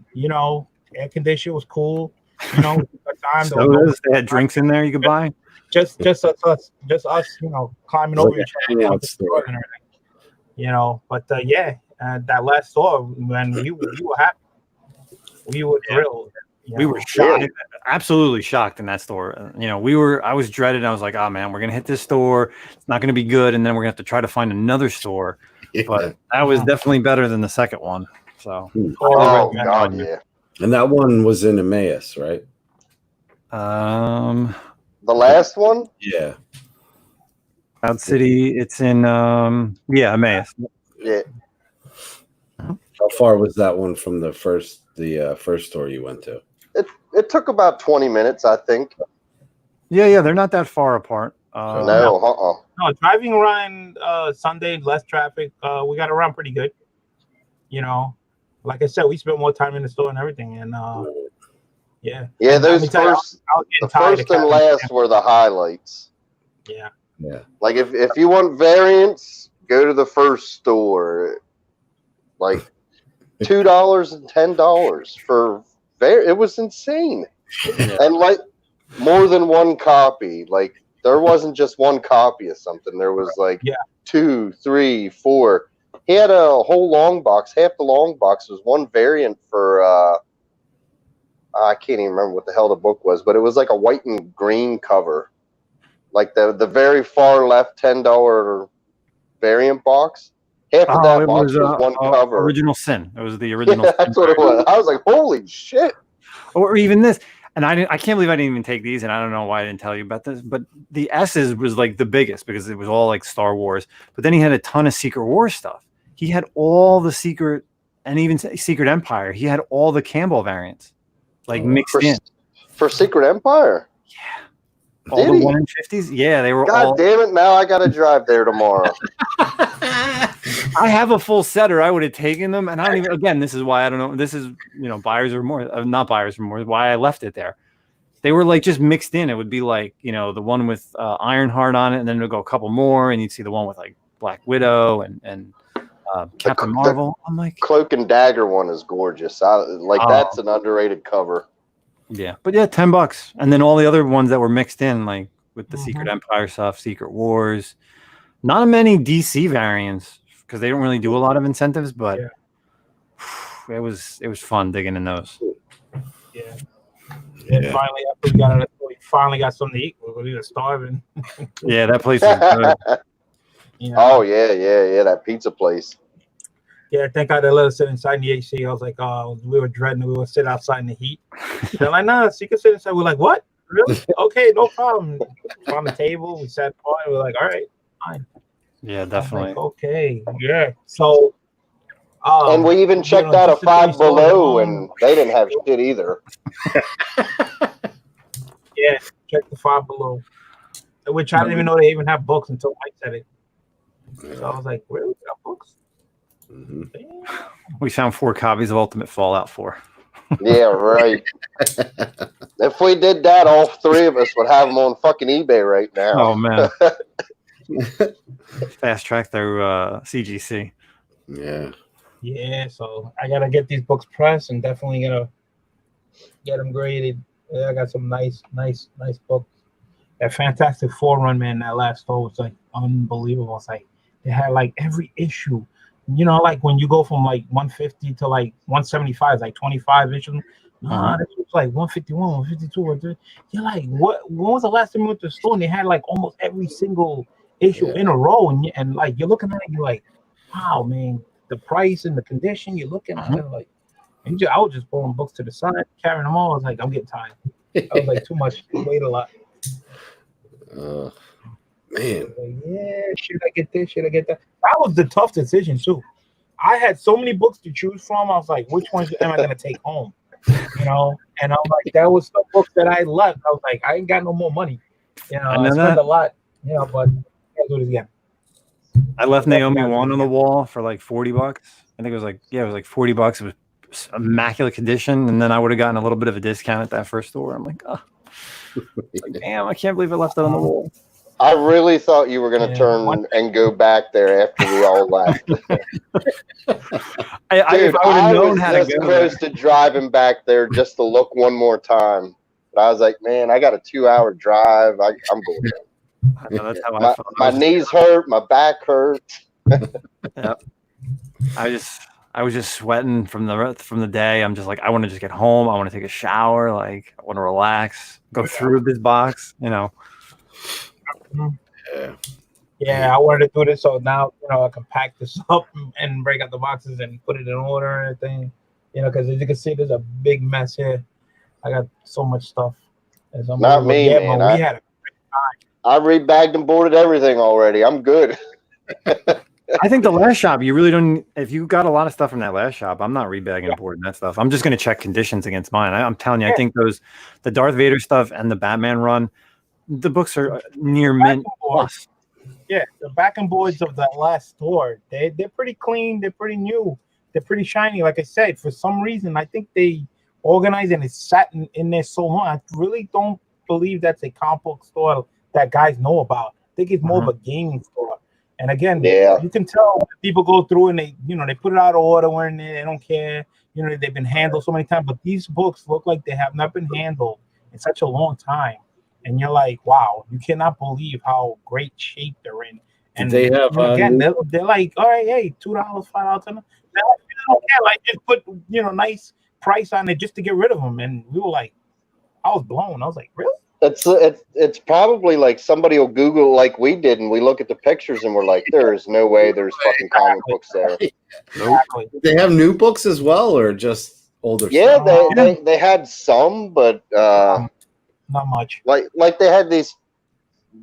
air conditioning was cool. So they had drinks in there you could buy? Just us, climbing over each other and everything. But that last store, man, we were happy. We were thrilled. We were shocked, absolutely shocked in that store. I was dreaded. I was like, oh man, we're gonna hit this store. It's not gonna be good, and then we're gonna have to try to find another store. Yeah. But that was definitely better than the second one. So, oh god, yeah. And that one was in Emmaus, right? The last one? Yeah. Cloud City. It's in Emmaus. Yeah. How far was that one from the first store you went to? It took about 20 minutes, I think. Yeah, they're not that far apart. No, driving around Sunday, less traffic. We got around pretty good. Like I said, we spent more time in the store and everything, and yeah. Those the first and last were the highlights. Yeah. Like if you want variants, go to the first store. Like $2 and $10 for it was insane, and like more than one copy. Like there wasn't just one copy of something. There was like 2, 3, 4. He had a whole long box. Half the long box was one variant for I can't even remember what the hell the book was, but it was like a white and green cover. Like the very far left $10 variant box. Half of that box was one cover. Original Sin. It was the original. Yeah, that's what it was. I was like, holy shit. Or even this. And I can't believe I didn't even take these, and I don't know why I didn't tell you about this, but the S's was like the biggest because it was all like Star Wars. But then he had a ton of Secret Wars stuff. He had all the Secret and even Secret Empire. He had all the Campbell variants, like mixed in. For Secret Empire? Yeah. All the 1 in 50s? Yeah, they were God damn it, now I got to drive there tomorrow. I have a full set, or I would have taken them. And I don't even, again, this is why I don't know. This is, buyers or more, not buyers or more, why I left it there. They were like just mixed in. It would be like, the one with Ironheart on it, and then it'll go a couple more, and you'd see the one with like Black Widow and Captain Marvel. I'm like, Cloak and Dagger one is gorgeous. That's an underrated cover. Yeah, but yeah, $10, and then all the other ones that were mixed in, like with the Secret Empire stuff, Secret Wars. Not many DC variants because they don't really do a lot of incentives, but it was fun digging in those. Yeah. And finally, after we finally got something to eat. We were either starving. Yeah, that place was good. Oh yeah, that pizza place. Yeah, thank God they let us sit inside in the AC. I was like, we were dreading we would sit outside in the heat. They're like, no, so you can sit inside. We're like, what? Really? Okay, no problem. On the table, we sat by. We're like, all right, fine. Yeah, definitely. Like, okay, yeah. So, and we even checked out a Five Below, and they didn't have shit either. Yeah, check the Five Below. Which I didn't even know they even have books until Mike said it. So I was like, really? We got books? Mm-hmm. We found 4 copies of Ultimate Fallout 4. Yeah, right. If we did that, all 3 of us would have them on fucking eBay right now. Oh man. Fast track through CGC. Yeah. Yeah, so I gotta get these books pressed and definitely gonna get them graded. Yeah, I got some nice books. That Fantastic Four run, man, that last store was like unbelievable. It's like they had like every issue. You know, like when you go from like 150 to like 175, like 25 issues. Nah, this was like 151, 152. You're like, what? When was the last time you went to the store and they had like almost every single issue in a row? And like you're looking at it, you're like, wow, man, the price and the condition. You're looking at it like, I was just pulling books to the side, carrying them all. I was like, I'm getting tired. I was like, too much, wait a lot. Man, Like, yeah, should I get this? Should I get that? That was the tough decision too. I had so many books to choose from. I was like, which ones am I gonna take home? You know, and I'm like, that was some books that I left. I was like, I ain't got no more money. You know, I spent a lot. You know, but I'll do it again. I left Naomi 1 on the wall for like $40. I think it was like, yeah, it was like $40. It was immaculate condition, and then I would have gotten a little bit of a discount at that first store. I'm like, oh, like, damn, I can't believe I left it on the wall. I really thought you were going to turn and go back there after we all left. I would have known how to go. I was close to driving back there just to look one more time. But I was like, man, I got a 2-hour drive. I'm going there. I know, that's how I felt. My knees hurt. My back hurt. Yep. I was just sweating from the day. I'm just like, I want to just get home. I want to take a shower. Like, I want to relax, go through this box, you know. Yeah, I wanted to do this so now, you know, I can pack this up and break out the boxes and put it in order and everything. You know, because as you can see, there's a big mess here. I got so much stuff. Not me, man. We had a great time. I rebagged and boarded everything already. I'm good. I think the last shop, you really don't. If you got a lot of stuff from that last shop, I'm not rebagging and boarding that stuff. I'm just going to check conditions against mine. I'm telling you, I think the Darth Vader stuff and the Batman run, the books are near mint plus. Yeah, the back and boards of that last store, they're pretty clean. They're pretty new. They're pretty shiny. Like I said, for some reason, I think they organized and it sat in there so long. I really don't believe that's a comic book store that guys know about. I think it's more of a gaming store. And again, you can tell when people go through and they put it out of order when they don't care. You know, they've been handled so many times, but these books look like they have not been handled in such a long time. And you're like, wow, you cannot believe how great shape they're in. And they have again, they're like, all right, hey, $2, $5. They're like, like just put nice price on it just to get rid of them. And we were like, I was blown. I was like, really? It's probably like somebody will Google like we did, and we look at the pictures and we're like, there is no way there's fucking comic books there. Exactly. They have new books as well, or just older? Yeah, stuff? they had some, but not much. Like they had these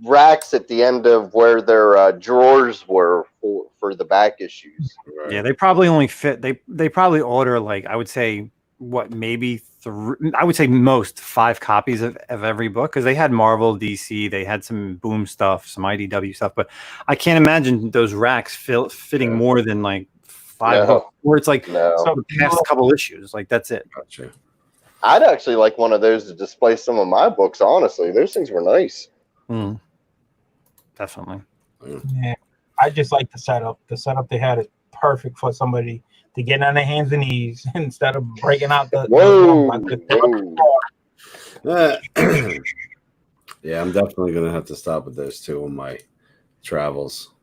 racks at the end of where their drawers were for the back issues. Right. Yeah, they probably only fit. They probably order like I would say maybe I would say most 5 copies of every book, because they had Marvel, DC, they had some Boom stuff, some IDW stuff, but I can't imagine those racks fitting more than like 5 books, where it's like the past couple issues, like that's it. Gotcha. I'd actually like one of those to display some of my books. Honestly, those things were nice. Definitely. Yeah, I just like the setup. The setup they had is perfect for somebody to get on their hands and knees instead of breaking out the. Yeah, I'm definitely gonna have to stop at those two on my travels.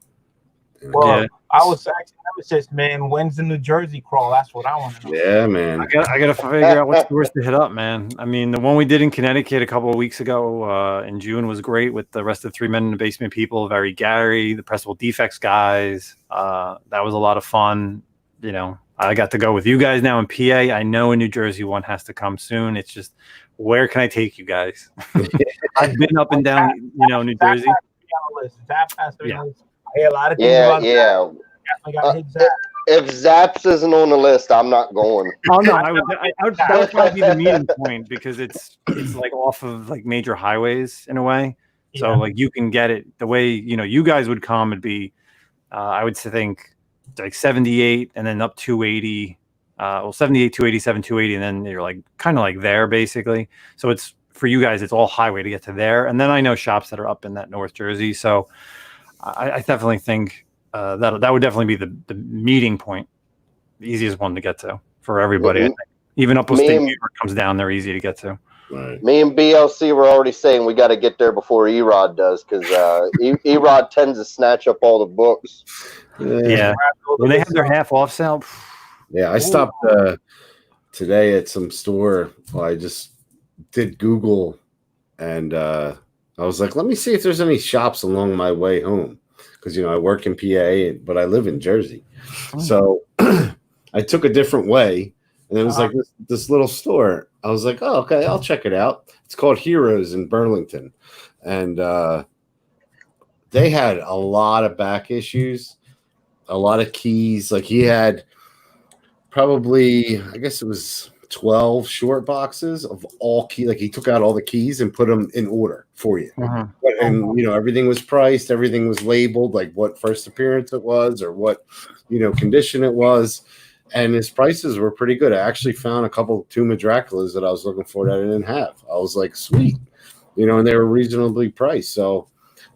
Well, I was asking Nemesis, man, when's the New Jersey crawl? That's what I want to know. Yeah, man. I gotta figure out what stores to hit up, man. I mean, the one we did in Connecticut a couple of weeks ago in June was great with the rest of 3 Men in the Basement people, Very Gary, the Pressable Defects guys. That was a lot of fun. You know, I got to go with you guys now in PA. I know a New Jersey one has to come soon. It's just, where can I take you guys? I've been up and down, New Jersey. That has to be on the list. I hear a lot of things about that. Definitely gotta hit that. if Zaps isn't on the list, I'm not going. Oh no, that would probably be the meeting point because it's like off of like major highways in a way. So like you can get it the way you guys would come. It'd be I would think like 78 and then up 280. 78, 287, 280, and then you're like kind of like there basically. So it's for you guys, it's all highway to get to there. And then I know shops that are up in that North Jersey. So I definitely think that would definitely be the meeting point, the easiest one to get to for everybody. I think. Even upstate New York comes down, they're easy to get to. Right. Me and BLC were already saying we got to get there before Erod does because Erod tends to snatch up all the books. Yeah. When they have their half off sale. Yeah, I stopped today at some store. Well, I just did Google, and I was like, let me see if there's any shops along my way home. Because, I work in PA, but I live in Jersey. So I took a different way, and it was like this little store. I was like, oh, okay, I'll check it out. It's called Heroes in Burlington. And they had a lot of back issues, a lot of keys. Like he had probably, I guess it was 12 short boxes of all key. Like he took out all the keys and put them in order for you. And, everything was priced. Everything was labeled, like what first appearance it was or what, condition it was. And his prices were pretty good. I actually found a couple Tomb of Draculas that I was looking for that I didn't have. I was like, sweet, and they were reasonably priced. So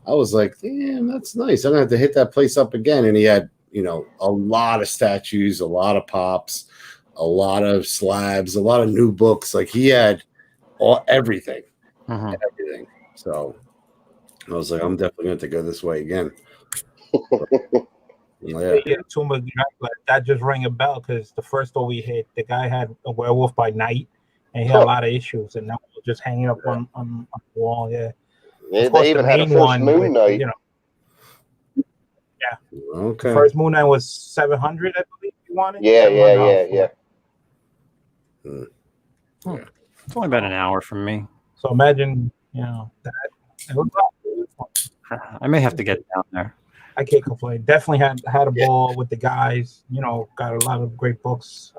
I was like, damn, that's nice. I'm going to have to hit that place up again. And he had, a lot of statues, a lot of pops, a lot of slabs, a lot of new books. Like he had everything. So I was like, I'm definitely going to go this way again. Yeah, Tomb of Dracula, that just rang a bell because the first store we hit, the guy had a Werewolf by Night, and he had a lot of issues, and that was just hanging up on the wall. Yeah, they even had a first Moon Knight. Okay. The first Moon Knight was 700, I believe you wanted. Yeah. It's only about an hour from me. So imagine, that. It was I may have to get down there. I can't complain. Definitely had a ball with the guys. Got a lot of great books.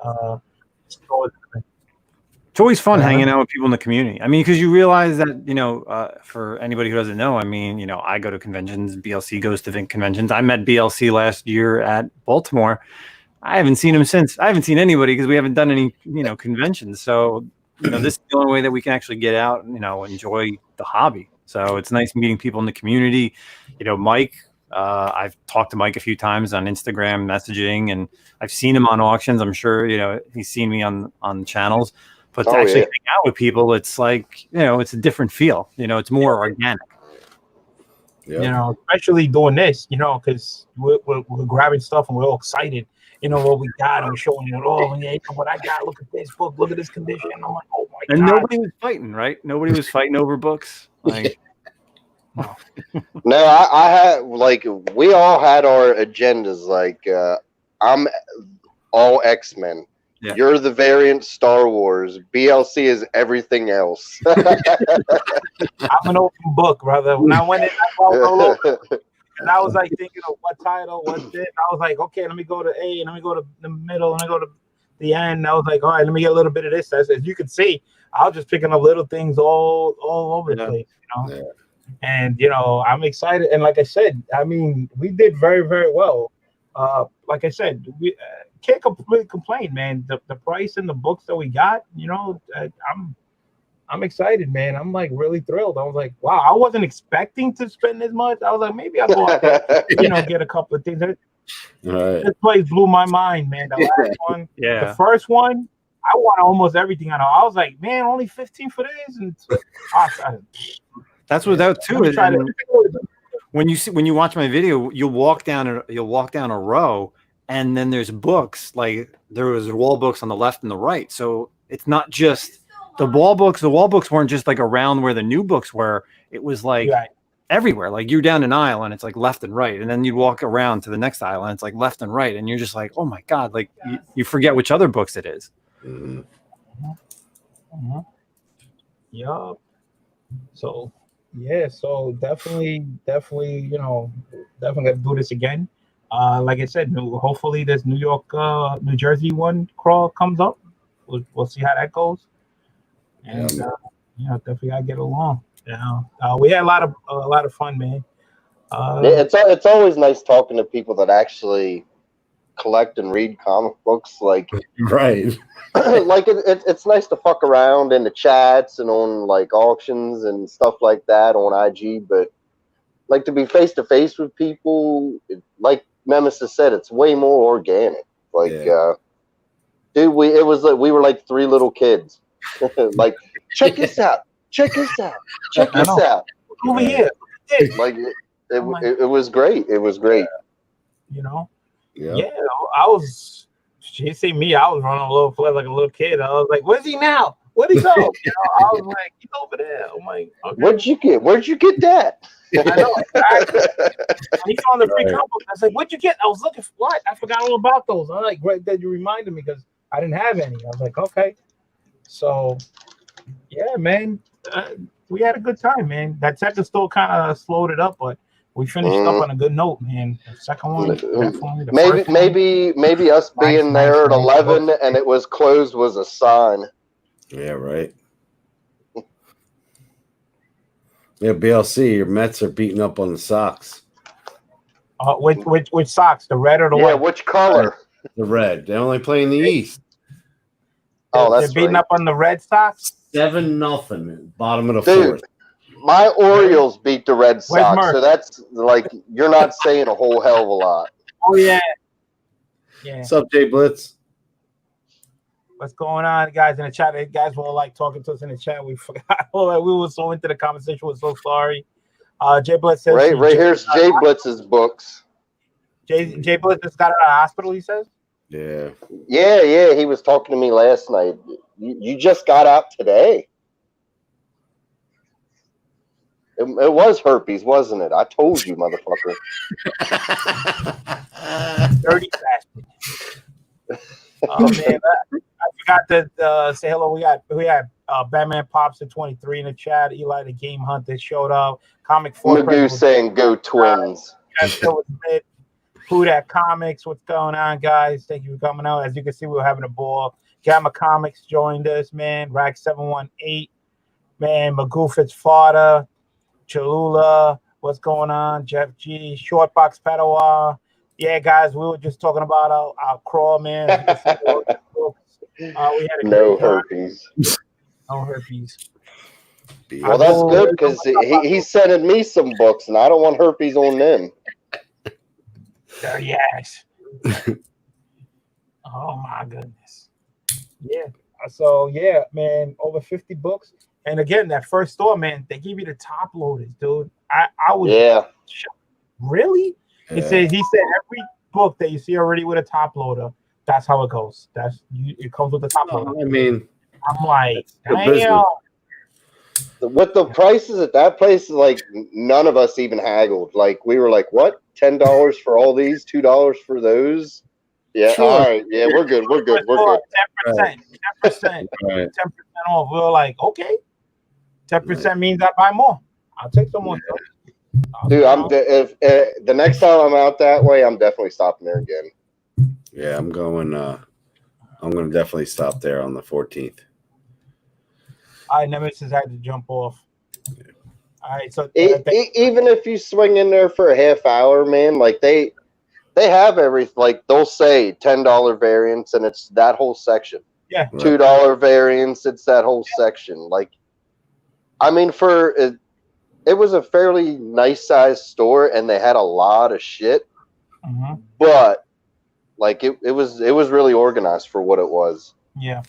It's always fun hanging out with people in the community. I mean, because you realize that, for anybody who doesn't know, I mean, I go to conventions, BLC goes to conventions. I met BLC last year at Baltimore. I haven't seen him since. I haven't seen anybody because we haven't done any, conventions. So, this is the only way that we can actually get out and, enjoy the hobby. So it's nice meeting people in the community. Mike, I've talked to Mike a few times on Instagram messaging, and I've seen him on auctions. I'm sure, he's seen me on channels. But to actually hang out with people, it's like, it's a different feel. It's more organic. Especially doing this, because we're grabbing stuff and we're all excited. What we got, and we're showing it all. And what I got, look at this book, look at this condition. I'm like, oh my God. And nobody was fighting, right? Nobody was fighting over books. Like, No, I had we all had our agendas. Like I'm all X-Men. Yeah. You're the variant Star Wars. BLC is everything else. I'm an open book, brother. When I went in, and I was like thinking of what title, what's this. I was like, okay, let me go to A, let me go to the middle, let me go to the end. I was like, all right, let me get a little bit of this. As you can see, I was just picking up little things all over the place, Yeah. And I'm excited. And like I said, I mean, we did very, very well. Like I said, we can't completely complain, man. The price and the books that we got, I'm excited, man. I'm like really thrilled. I was like, wow, I wasn't expecting to spend this much. I was like, maybe I'll go out there, get a couple of things. Right. This place blew my mind, man. The last one, the first one, I want almost everything on it. I was like, man, only 15 for this, and that's what that too is. When you watch my video, you'll walk down a row, and then there's books. Like there was wall books on the left and the right. So it's not just the wall books. The wall books weren't just like around where the new books were. It was like everywhere. Like you're down an aisle and it's like left and right, and then you walk around to the next aisle and it's like left and right, and you're just like, oh my God! Like you forget which other books it is. Yup. So yeah, so definitely, definitely got to do this again. Like I said, hopefully this New York, New Jersey one crawl comes up. We'll see how that goes. And definitely gotta get along. We had a lot of fun, man. It's always nice talking to people that actually collect and read comic books. Like, right. like it's nice to fuck around in the chats and on like auctions and stuff like that on IG, but like to be face to face with people, like Nemesis said, it's way more organic. Like, dude, it was like we were like three little kids. Like, check this out, check this out, check this out. Over here. Like it was great. It was great. You know. Yeah. I was. She see me. I was running a little play like a little kid. I was like, "Where's he now? Where'd he go?" I was like, "He's over there." I'm like, okay. Where'd you get that? I know. He found the free comic book. I was like, "What'd you get?" I was looking for what? I forgot all about those. I'm like, "Great that you reminded me," because I didn't have any. I was like, "Okay." So, yeah, man, we had a good time, man. That second store kind of slowed it up, but we finished up on a good note, man. The second one, definitely. Maybe us being there at 11 and it was closed was a sign. Yeah, right. Yeah, BLC, your Mets are beating up on the Sox. Which Sox? The red or the white? Yeah, which color? The red. They only play in the East. They're beating up on the Red Sox. 7-0, bottom of the fourth. My Orioles beat the Red Sox, so that's like you're not saying a whole hell of a lot. Oh yeah. What's up, Jay Blitz? What's going on, guys, in the chat? You guys were like talking to us in the chat. We forgot. We were so into the conversation. We're so sorry. Jay Blitz says right here's Jay Blitz's books. Jay Blitz just got out of the hospital, he says. Yeah. He was talking to me last night. You just got out today. It was herpes, wasn't it? I told you, motherfucker. Dirty bastard. Oh man, I forgot to say hello. We had Batman Pops at 23 in the chat. Eli the Game Hunter showed up. Comic Magoo saying go Twins. Who that Comics? What's going on, guys? Thank you for coming out. As you can see, we were having a ball. Gamma Comics joined us, man. Rack 718, man. Magoo Fitzfarter, Cholula. What's going on? Jeff G, Shortbox Padawa. Yeah, guys, we were just talking about our crawl, man. We had a no herpes. No herpes. Well, that's good because he's sending me some books, and I don't want herpes on them. Yes. Oh my goodness. Yeah. So yeah, man, over 50 books. And again, that first store, man, they give you the top loaders, dude. I was shocked. Really? He said every book that you see already with a top loader, that's how it goes. It comes with the top loader. I mean, I'm like, damn. With the prices at that place, like none of us even haggled. Like we were like, what? $10 for all these, $2 for those. Yeah, sure. All right. Yeah, we're good. 10%. 10% off. We were like, okay. 10% means I buy more. I'll take some more. Dude, if the next time I'm out that way, I'm definitely stopping there again. Yeah, I'm going to definitely stop there on the 14th. All right, Nemesis had to jump off. Yeah. All right, so even if you swing in there for a half hour, man, like they have everything. Like they'll say $10 variants, and it's that whole section. Yeah, $2 variants, it's that whole section. Like, I mean, it was a fairly nice sized store, and they had a lot of shit. Mm-hmm. But like it was really organized for what it was. Yeah.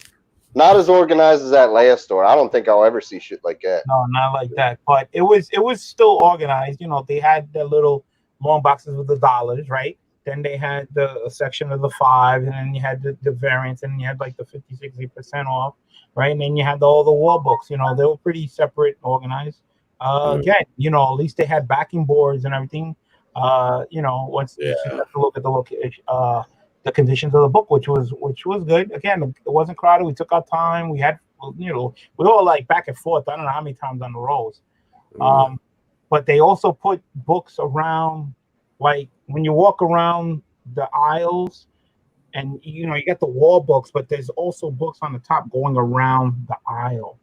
Not as organized as that last store. I don't think I'll ever see shit like that. No, not like that. But it was still organized. You know, they had the little long boxes with the dollars, right? Then they had the section of the 5, and then you had the variants, and you had like the 50-60% off, right? And then you had all the war books. You know, they were pretty separate, organized. Again, you know, at least they had backing boards and everything. You know, once you have to look at the location. The conditions of the book, which was good. Again, it wasn't crowded. We took our time. We had, you know, we were like back and forth. I don't know how many times on the rows. But they also put books around, like when you walk around the aisles, and you get the wall books, but there's also books on the top going around the aisle.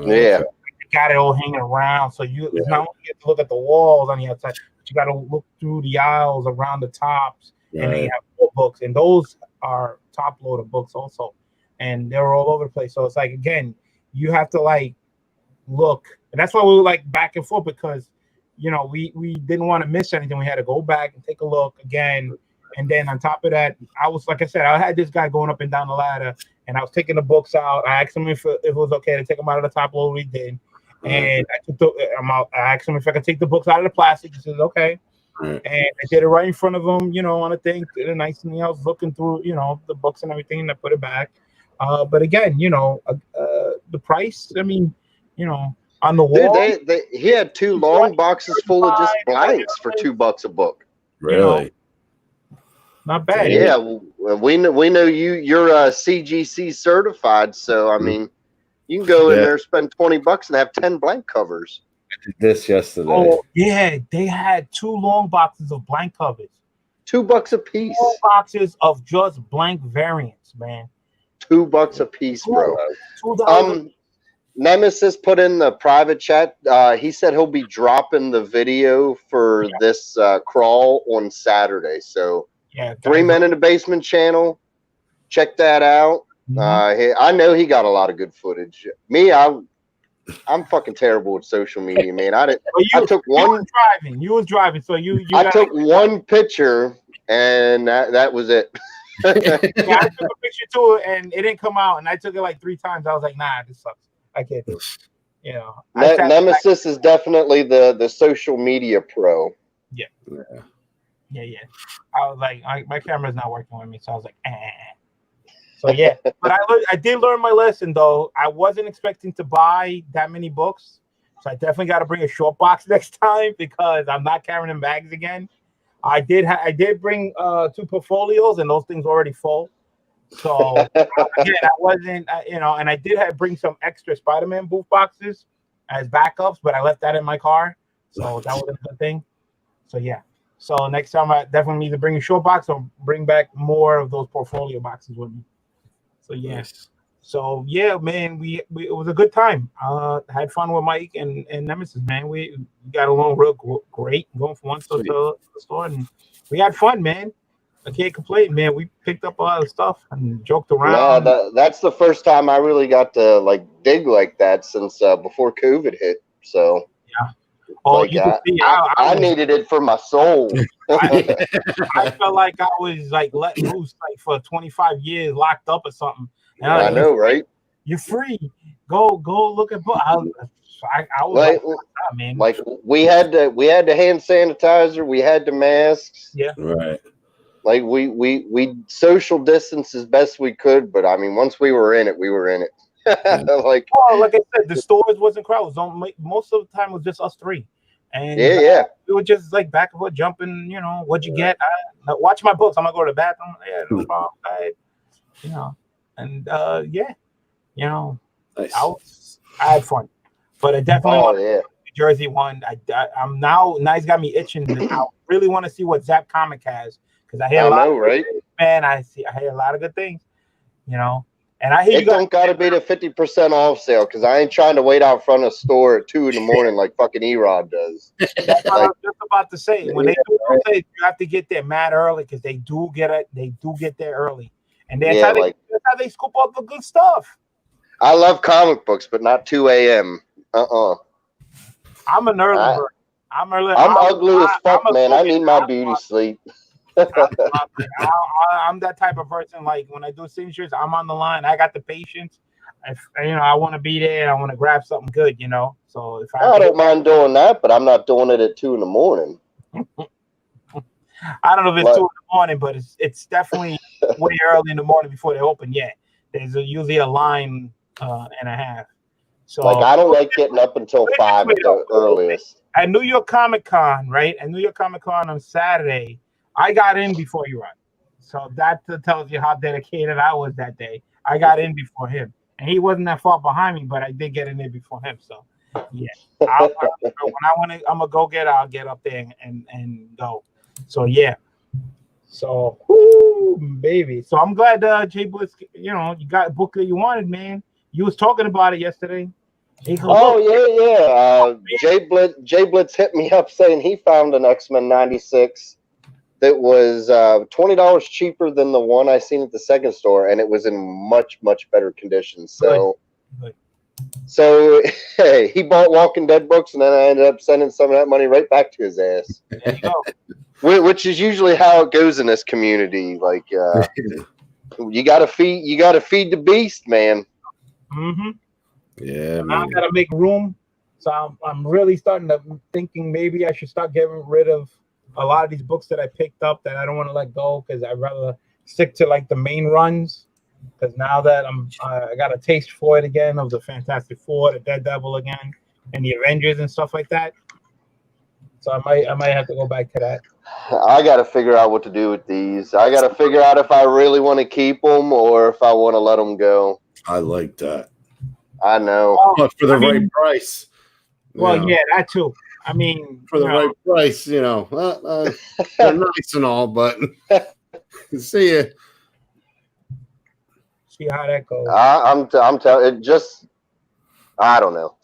Yeah. So you got it all hanging around. So you not only get to look at the walls on the outside, but you got to look through the aisles around the tops, and then you have wall books, and those are top loaded books also, and they're all over the place. So it's like, again, you have to like look, and that's why we were like back and forth, because we didn't want to miss anything. We had to go back and take a look again. And then on top of that, I was, like I said, I had this guy going up and down the ladder, and I was taking the books out. I asked him if it was okay to take them out of the top load. We did. And I asked him if I could take the books out of the plastic. He says, okay. And I did it right in front of him, on a thing, did a nice thing. I was looking through, the books and everything, and I put it back. But again, the price, I mean, on the wall. Dude, he had 2 long boxes full of just blanks for $2 a book. Really? Not bad. Yeah, we know you're CGC certified, so I mean, you can go in there, spend $20, and have 10 blank covers. I did this yesterday. Oh yeah, they had 2 long boxes of blank covers. $2 a piece. 2 boxes of just blank variants, man. $2 a piece, bro. $2. Nemesis put in the private chat. He said he'll be dropping the video for this crawl on Saturday. So 3 Men in the Basement channel, check that out. I know he got a lot of good footage. Me, I'm fucking terrible with social media, man. I took one. You was driving, so you. I took one picture, and that was it. I took a picture too, and it didn't come out, and I took it like 3 times. I was like, nah, this sucks. I can't do it. Nemesis is definitely the social media pro. Yeah. I was like, my camera's not working with me, so I was like, So yeah, but I did learn my lesson though. I wasn't expecting to buy that many books, so I definitely got to bring a short box next time, because I'm not carrying in bags again. I did bring 2 portfolios, and those things were already full. So again, I wasn't, and I did bring some extra Spider-Man booth boxes as backups, but I left that in my car, so that was a good thing. So yeah, so next time I definitely need to bring a short box or bring back more of those portfolio boxes with me. So yeah, Nice. So yeah, man, we it was a good time. Had fun with Mike and Nemesis, man. We got along real great, going from one store to the store, and we had fun, man. I can't complain, man. We picked up a lot of stuff and joked around. Yeah, that's the first time I really got to like dig like that since before COVID hit. So yeah. Oh, like, you can see, I needed it for my soul. I felt like I was like let loose like for 25 years locked up or something. And I know, right? You're free. Go look at books. I was man. Like we had the hand sanitizer, we had the masks. Yeah. Right. Like we social distance as best we could, but I mean, once we were in it, we were in it. Like I said, the stores wasn't crowded. Most of the time it was just us 3. And we were just like back and forth jumping, what'd you get? Watch my books. I'm gonna go to the bathroom. Yeah, no problem. Nice. I had fun. But I definitely want the Jersey one. I'm now got me itching. I really want to see what Zap Comic has, because I hear a lot of right? Man, I hear a lot of good things, And I hear it don't gotta be the 50% off sale, because I ain't trying to wait out front of a store at 2 a.m. like fucking Erod does. That's what I was just about to say. When they do sales, you have to get there mad early, because they do get there early, and that's how they scoop up the good stuff. I love comic books, but not 2 a.m. I'm an early bird. I'm ugly as fuck, man. I need my beauty sleep. I'm that type of person. Like when I do signatures, I'm on the line. I got the patience. I want to be there. I want to grab something good. So if I don't mind doing that, but I'm not doing it at 2 a.m. I don't know if it's 2 a.m, but it's definitely way early in the morning before they open. Yeah, there's usually a line and a half. So like I don't like getting up until 5 at the earliest. At New York Comic Con, right? At New York Comic Con on Saturday, I got in before you run. So that tells you how dedicated I was that day. I got in before him. And he wasn't that far behind me, but I did get in there before him. So, yeah. I'm going to go get it, I'll get up there and go. So, yeah. So, whoo, baby. So I'm glad Jay Blitz, you got a book that you wanted, man. You was talking about it yesterday. Oh yeah. Jay Blitz hit me up saying he found an X-Men 96 that was $20 cheaper than the one I seen at the second store, and it was in much better condition. So, Good. So hey, he bought Walking Dead books, and then I ended up sending some of that money right back to his ass. There you go. Which is usually how it goes in this community. Like, you gotta feed the beast, man. Mm-hmm. Yeah, Now I gotta make room. So I'm really starting to thinking maybe I should start getting rid of a lot of these books that I picked up that I don't want to let go because I'd rather stick to like the main runs. Because now that I got a taste for it again of the Fantastic Four, the Daredevil again, and the Avengers and stuff like that. So I might have to go back to that. I got to figure out what to do with these. I got to figure out if I really want to keep them or if I want to let them go. I like that. I know. But for the right price. Well, yeah, that too. I mean, for the right price, they're nice and all, but see ya. See how that goes. I'm telling it. Just I don't know.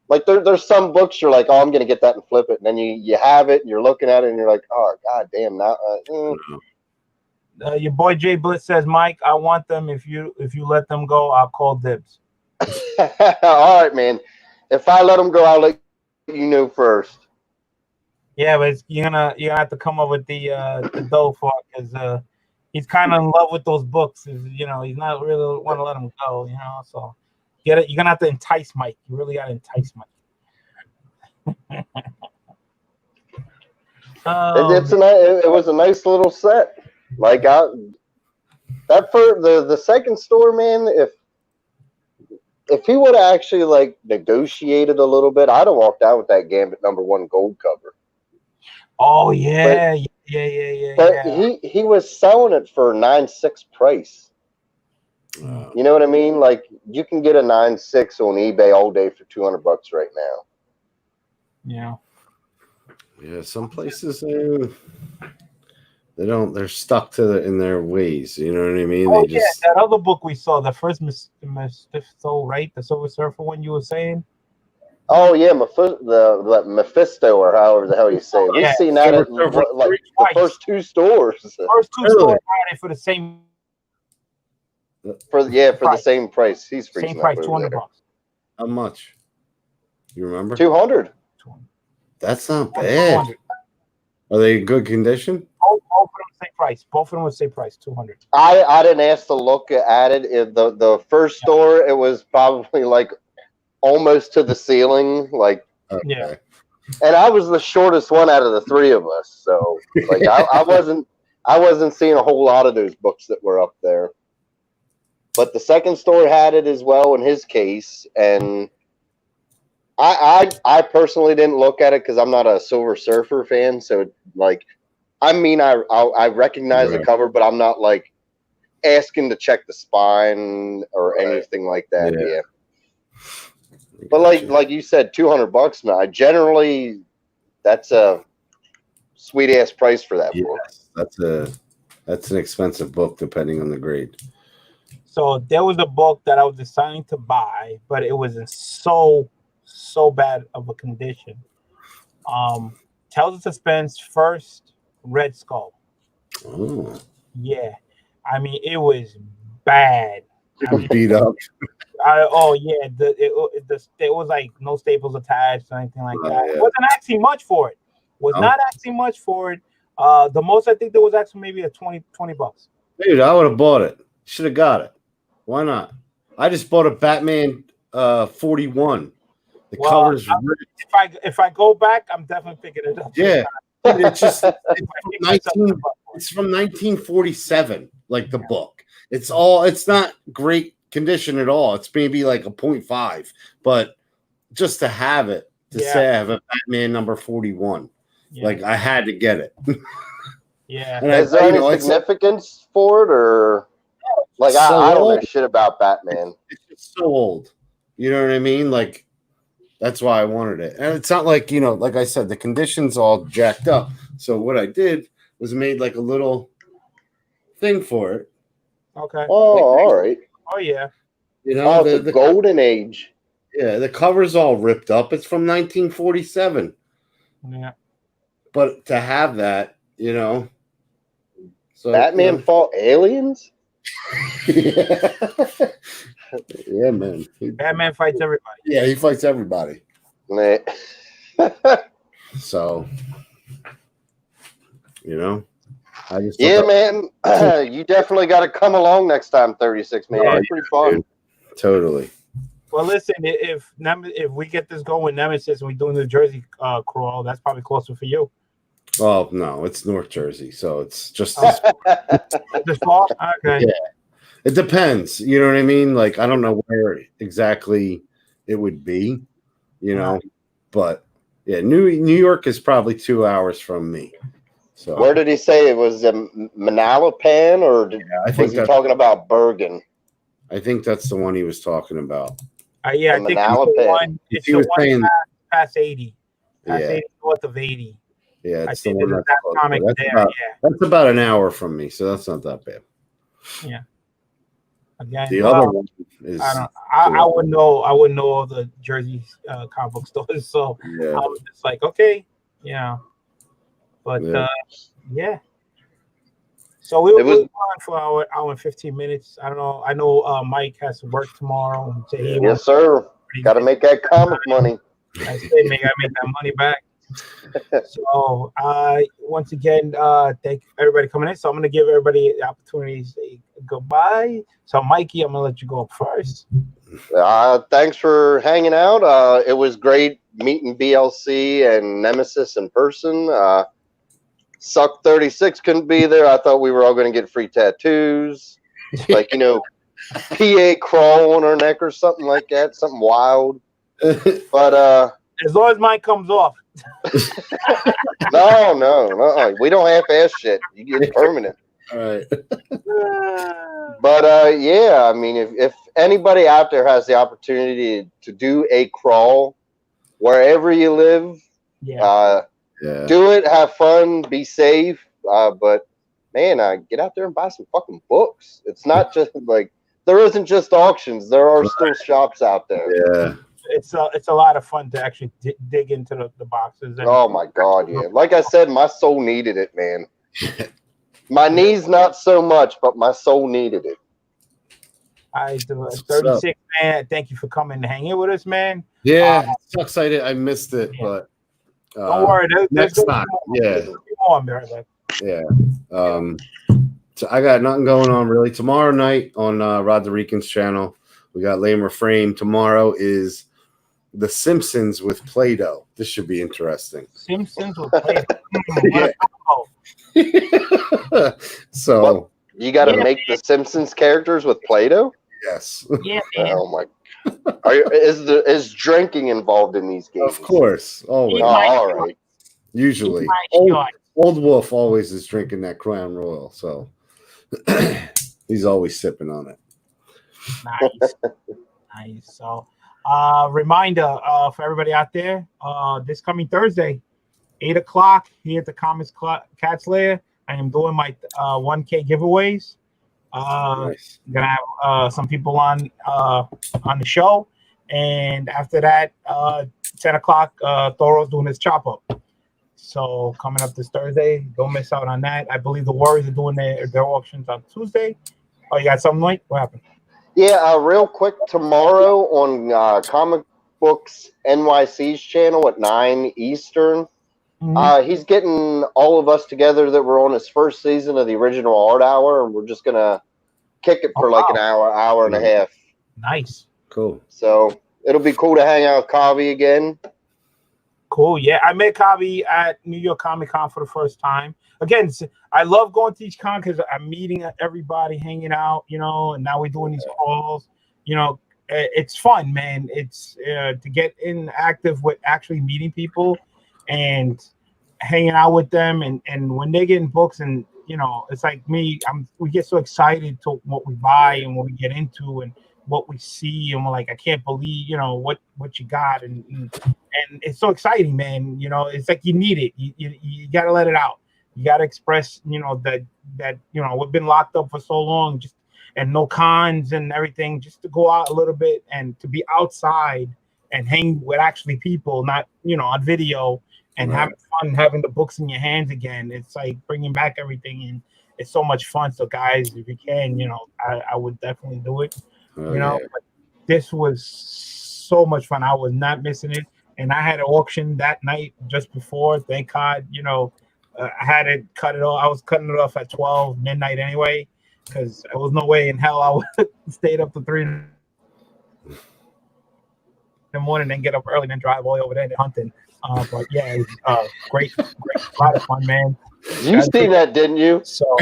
Like there's some books you're like, oh, I'm gonna get that and flip it, and then you have it and you're looking at it and you're like, oh god damn, now. Your boy Jay Blitz says, Mike, I want them. If you let them go, I'll call dibs. All right, man. If I let them go, I'll let you know first. Yeah, but you're gonna have to come up with the dough for it because he's kind of in love with those books. He's not really want to let them go. So get it. You're gonna have to entice Mike. You really gotta entice Mike. It was a nice little set. Like that for the second store, man. If he would have actually like negotiated a little bit, I'd have walked out with that Gambit #1 gold cover. Oh yeah, but he was selling it for 9.6 price. You know what I mean? Like you can get a 9.6 on eBay all day for $200 right now. Yeah. Yeah, some places they're stuck in their ways. You know what I mean? Oh that other book we saw, the first Mephisto, right? The Silver Surfer one you were saying. Oh yeah, Mephisto or however the hell you say it. We've seen that at like the first two stores. First two stores for the same. For the same price. He's freaking same price, up $200. How much? You remember? 200. That's not bad. 200. Are they in good condition? Both of them same price. Both of them was same price, 200. I didn't ask to look at it. The first store, it was probably like almost to the ceiling, like yeah. And I was the shortest one out of the three of us, so like I wasn't seeing a whole lot of those books that were up there. But the second store had it as well in his case, and I personally didn't look at it because I'm not a Silver Surfer fan. So like, I mean, I recognize the cover, but I'm not like asking to check the spine or anything like that. Yeah. But like you said, $200, man. I generally, that's a sweet ass price for that book. That's an expensive book depending on the grade. So there was a book that I was deciding to buy, but it was in so bad of a condition. Tales of Suspense, First Red Skull. Oh. Yeah, I mean it was bad. I mean, beat up. It was like no staples attached or anything like that. Yeah. It wasn't actually much for it. Not actually much for it. The most I think there was actually maybe a $20. Dude, I would have bought it. Should have got it. Why not? I just bought a Batman 41. The cover's if I go back, I'm definitely picking it up. Yeah. It's from 1947, like the book. It's not great condition at all. It's maybe like a 0.5, but just to have it, say I have a Batman number 41, like I had to get it. Yeah. And is there any significance for it, or like I don't know shit about Batman? It's so old. You know what I mean? Like that's why I wanted it. And it's not like, like I said, the condition's all jacked up. So what I did was made like a little thing for it. Okay. Oh, all right. Oh yeah. You know, Oh, it's a golden age. yeah, the cover's all ripped up. It's from 1947. Yeah. But to have that, you know, so Batman fought aliens? yeah. Yeah, man. Batman fights everybody. Yeah, he fights everybody. Man. So, you know, I just Yeah, man. You definitely got to come along next time, 36, man. Yeah, It's pretty fun. dude. Totally. Well, listen, if we get this going with Nemesis and we do New Jersey crawl, that's probably closer for you. Well, no, it's North Jersey, so it's just This fall? Okay. Yeah. It depends. You know what I mean? Like, I don't know where exactly it would be, you know, but yeah, New York is probably 2 hours from me. So Where did he say it was? Manalapan, or I think was he talking about Bergen? I think that's the one he was talking about. Yeah, I think it's the one. It's He the was one saying, past 80. Past Yeah. 80 north of 80. yeah, I it's the think one there's that's, that comic that's there. about, Yeah. that's about an hour from me, so that's not that bad. Yeah. Again, The other one is I wouldn't know all the Jersey comic book stores, so yeah. I was just like, okay, yeah. But yeah. So we were on for an hour and 15 minutes. I don't know. I know Mike has to work tomorrow. Yes, sir. Got to make that comic money. I say, man, gotta make that money back. So, once again, thank everybody coming in. So I'm gonna give everybody the opportunity to say goodbye. So, Mikey, I'm gonna let you go up first. Thanks for hanging out. It was great meeting BLC and Nemesis in person. Suck 36 couldn't be there. I thought we were all going to get free tattoos, like, you know, PA crawl on our neck or something like that, something wild. But as long as mine comes off. No, we don't half-ass shit. You get permanent. All right. But yeah, I mean, if anybody out there has the opportunity to do a crawl wherever you live, do it, have fun, be safe. But man, get out there and buy some fucking books. It's not just like, there isn't just auctions. There are still shops out there. Yeah. It's a lot of fun to actually dig into the boxes. Oh my God, yeah. Like I said, my soul needed it, man. My knees not so much, but my soul needed it. I do. 36, man. Thank you for coming and hanging with us, man. Yeah, so excited. I missed it, but don't worry. Next time, yeah. Yeah. So I got nothing going on really. Tomorrow night on Rod the Rican's channel, we got Lamer Frame. Tomorrow is The Simpsons with Play-Doh. This should be interesting. Simpsons with Play-Doh. So what? You got to make the Simpsons characters with Play-Doh? Yes. Yeah. Man. Oh my. Is drinking involved in these games? Of course. Always. Oh, all right. Usually. Old Wolf always is drinking that Crown Royal, so he's always sipping on it. Nice. Nice. So reminder for everybody out there, this coming Thursday, 8 o'clock here at the Comics Cat's Lair, I am doing my 1K giveaways. Nice. I'm gonna have some people on the show, and after that, 10 o'clock, Thoro's doing his chop up. So coming up this Thursday, don't miss out on that. I believe the Warriors are doing their auctions on Tuesday. Oh, you got something, Mike? What happened? Yeah, real quick, tomorrow on Comic Books NYC's channel at 9 Eastern, he's getting all of us together that were on his first season of the original Art Hour, and we're just going to kick it for like an hour and a half. Nice. Cool. So it'll be cool to hang out with Kavi again. Cool. Yeah, I met Kavi at New York Comic Con for the first time. Again, I love going to each con because I'm meeting everybody, hanging out, you know, and now we're doing these calls. You know, it's fun, man. It's to get in active with actually meeting people and hanging out with them. And when they're getting books, and, you know, it's like me, we get so excited to what we buy and what we get into and what we see, and we're like, I can't believe, you know, what you got, and it's so exciting, man. You know, it's like you need it. You got to let it out. You got to express, that we've been locked up for so long, just and no cons and everything, just to go out a little bit and to be outside and hang with actually people, not on video, and having fun, having the books in your hands again. It's like bringing back everything, and it's so much fun. So guys, if you can, I would definitely do it. But this was so much fun. I was not missing it, and I had an auction that night just before. Thank God, I had it cut it off. I was cutting it off at 12 midnight anyway, because there was no way in hell I would stayed up to 3 in the morning and get up early and then drive all the way over there to Hunting. But yeah, it was great, a lot of fun, man. You seen that, didn't you? So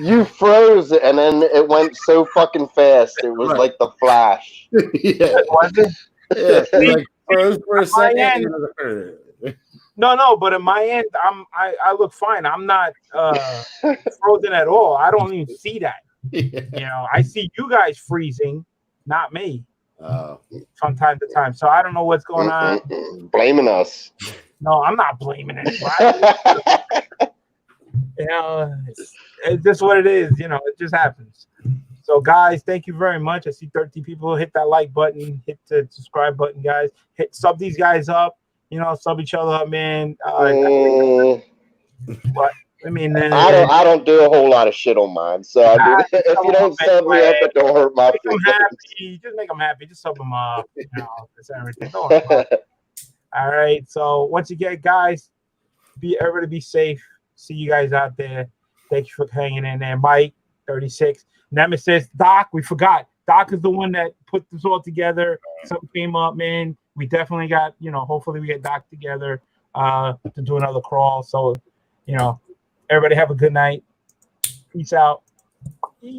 you froze and then it went so fucking fast. It was like the Flash. Yeah. Was it? Yeah. Like froze for a second. No, but at my end, I look fine. I'm not frozen at all. I don't even see that. Yeah. I see you guys freezing, not me. Oh. From time to time. So I don't know what's going on. Blaming us. No, I'm not blaming anybody. It's just what it is. It just happens. So guys, thank you very much. I see 13 people. Hit that like button. Hit the subscribe button, guys. Sub these guys up. Sub each other up, man. But I mean, I don't do a whole lot of shit on mine. So if you don't sub me up, it don't hurt my feelings. Just make them happy. Just sub them up. That's everything. Don't worry about it. All right. So once again, guys, everybody be safe. See you guys out there. Thank you for hanging in there. Mike, 36. Nemesis, Doc, we forgot. Doc is the one that put this all together. Something came up, man. We definitely got, hopefully we get Doc together to do another crawl. So, everybody have a good night. Peace out.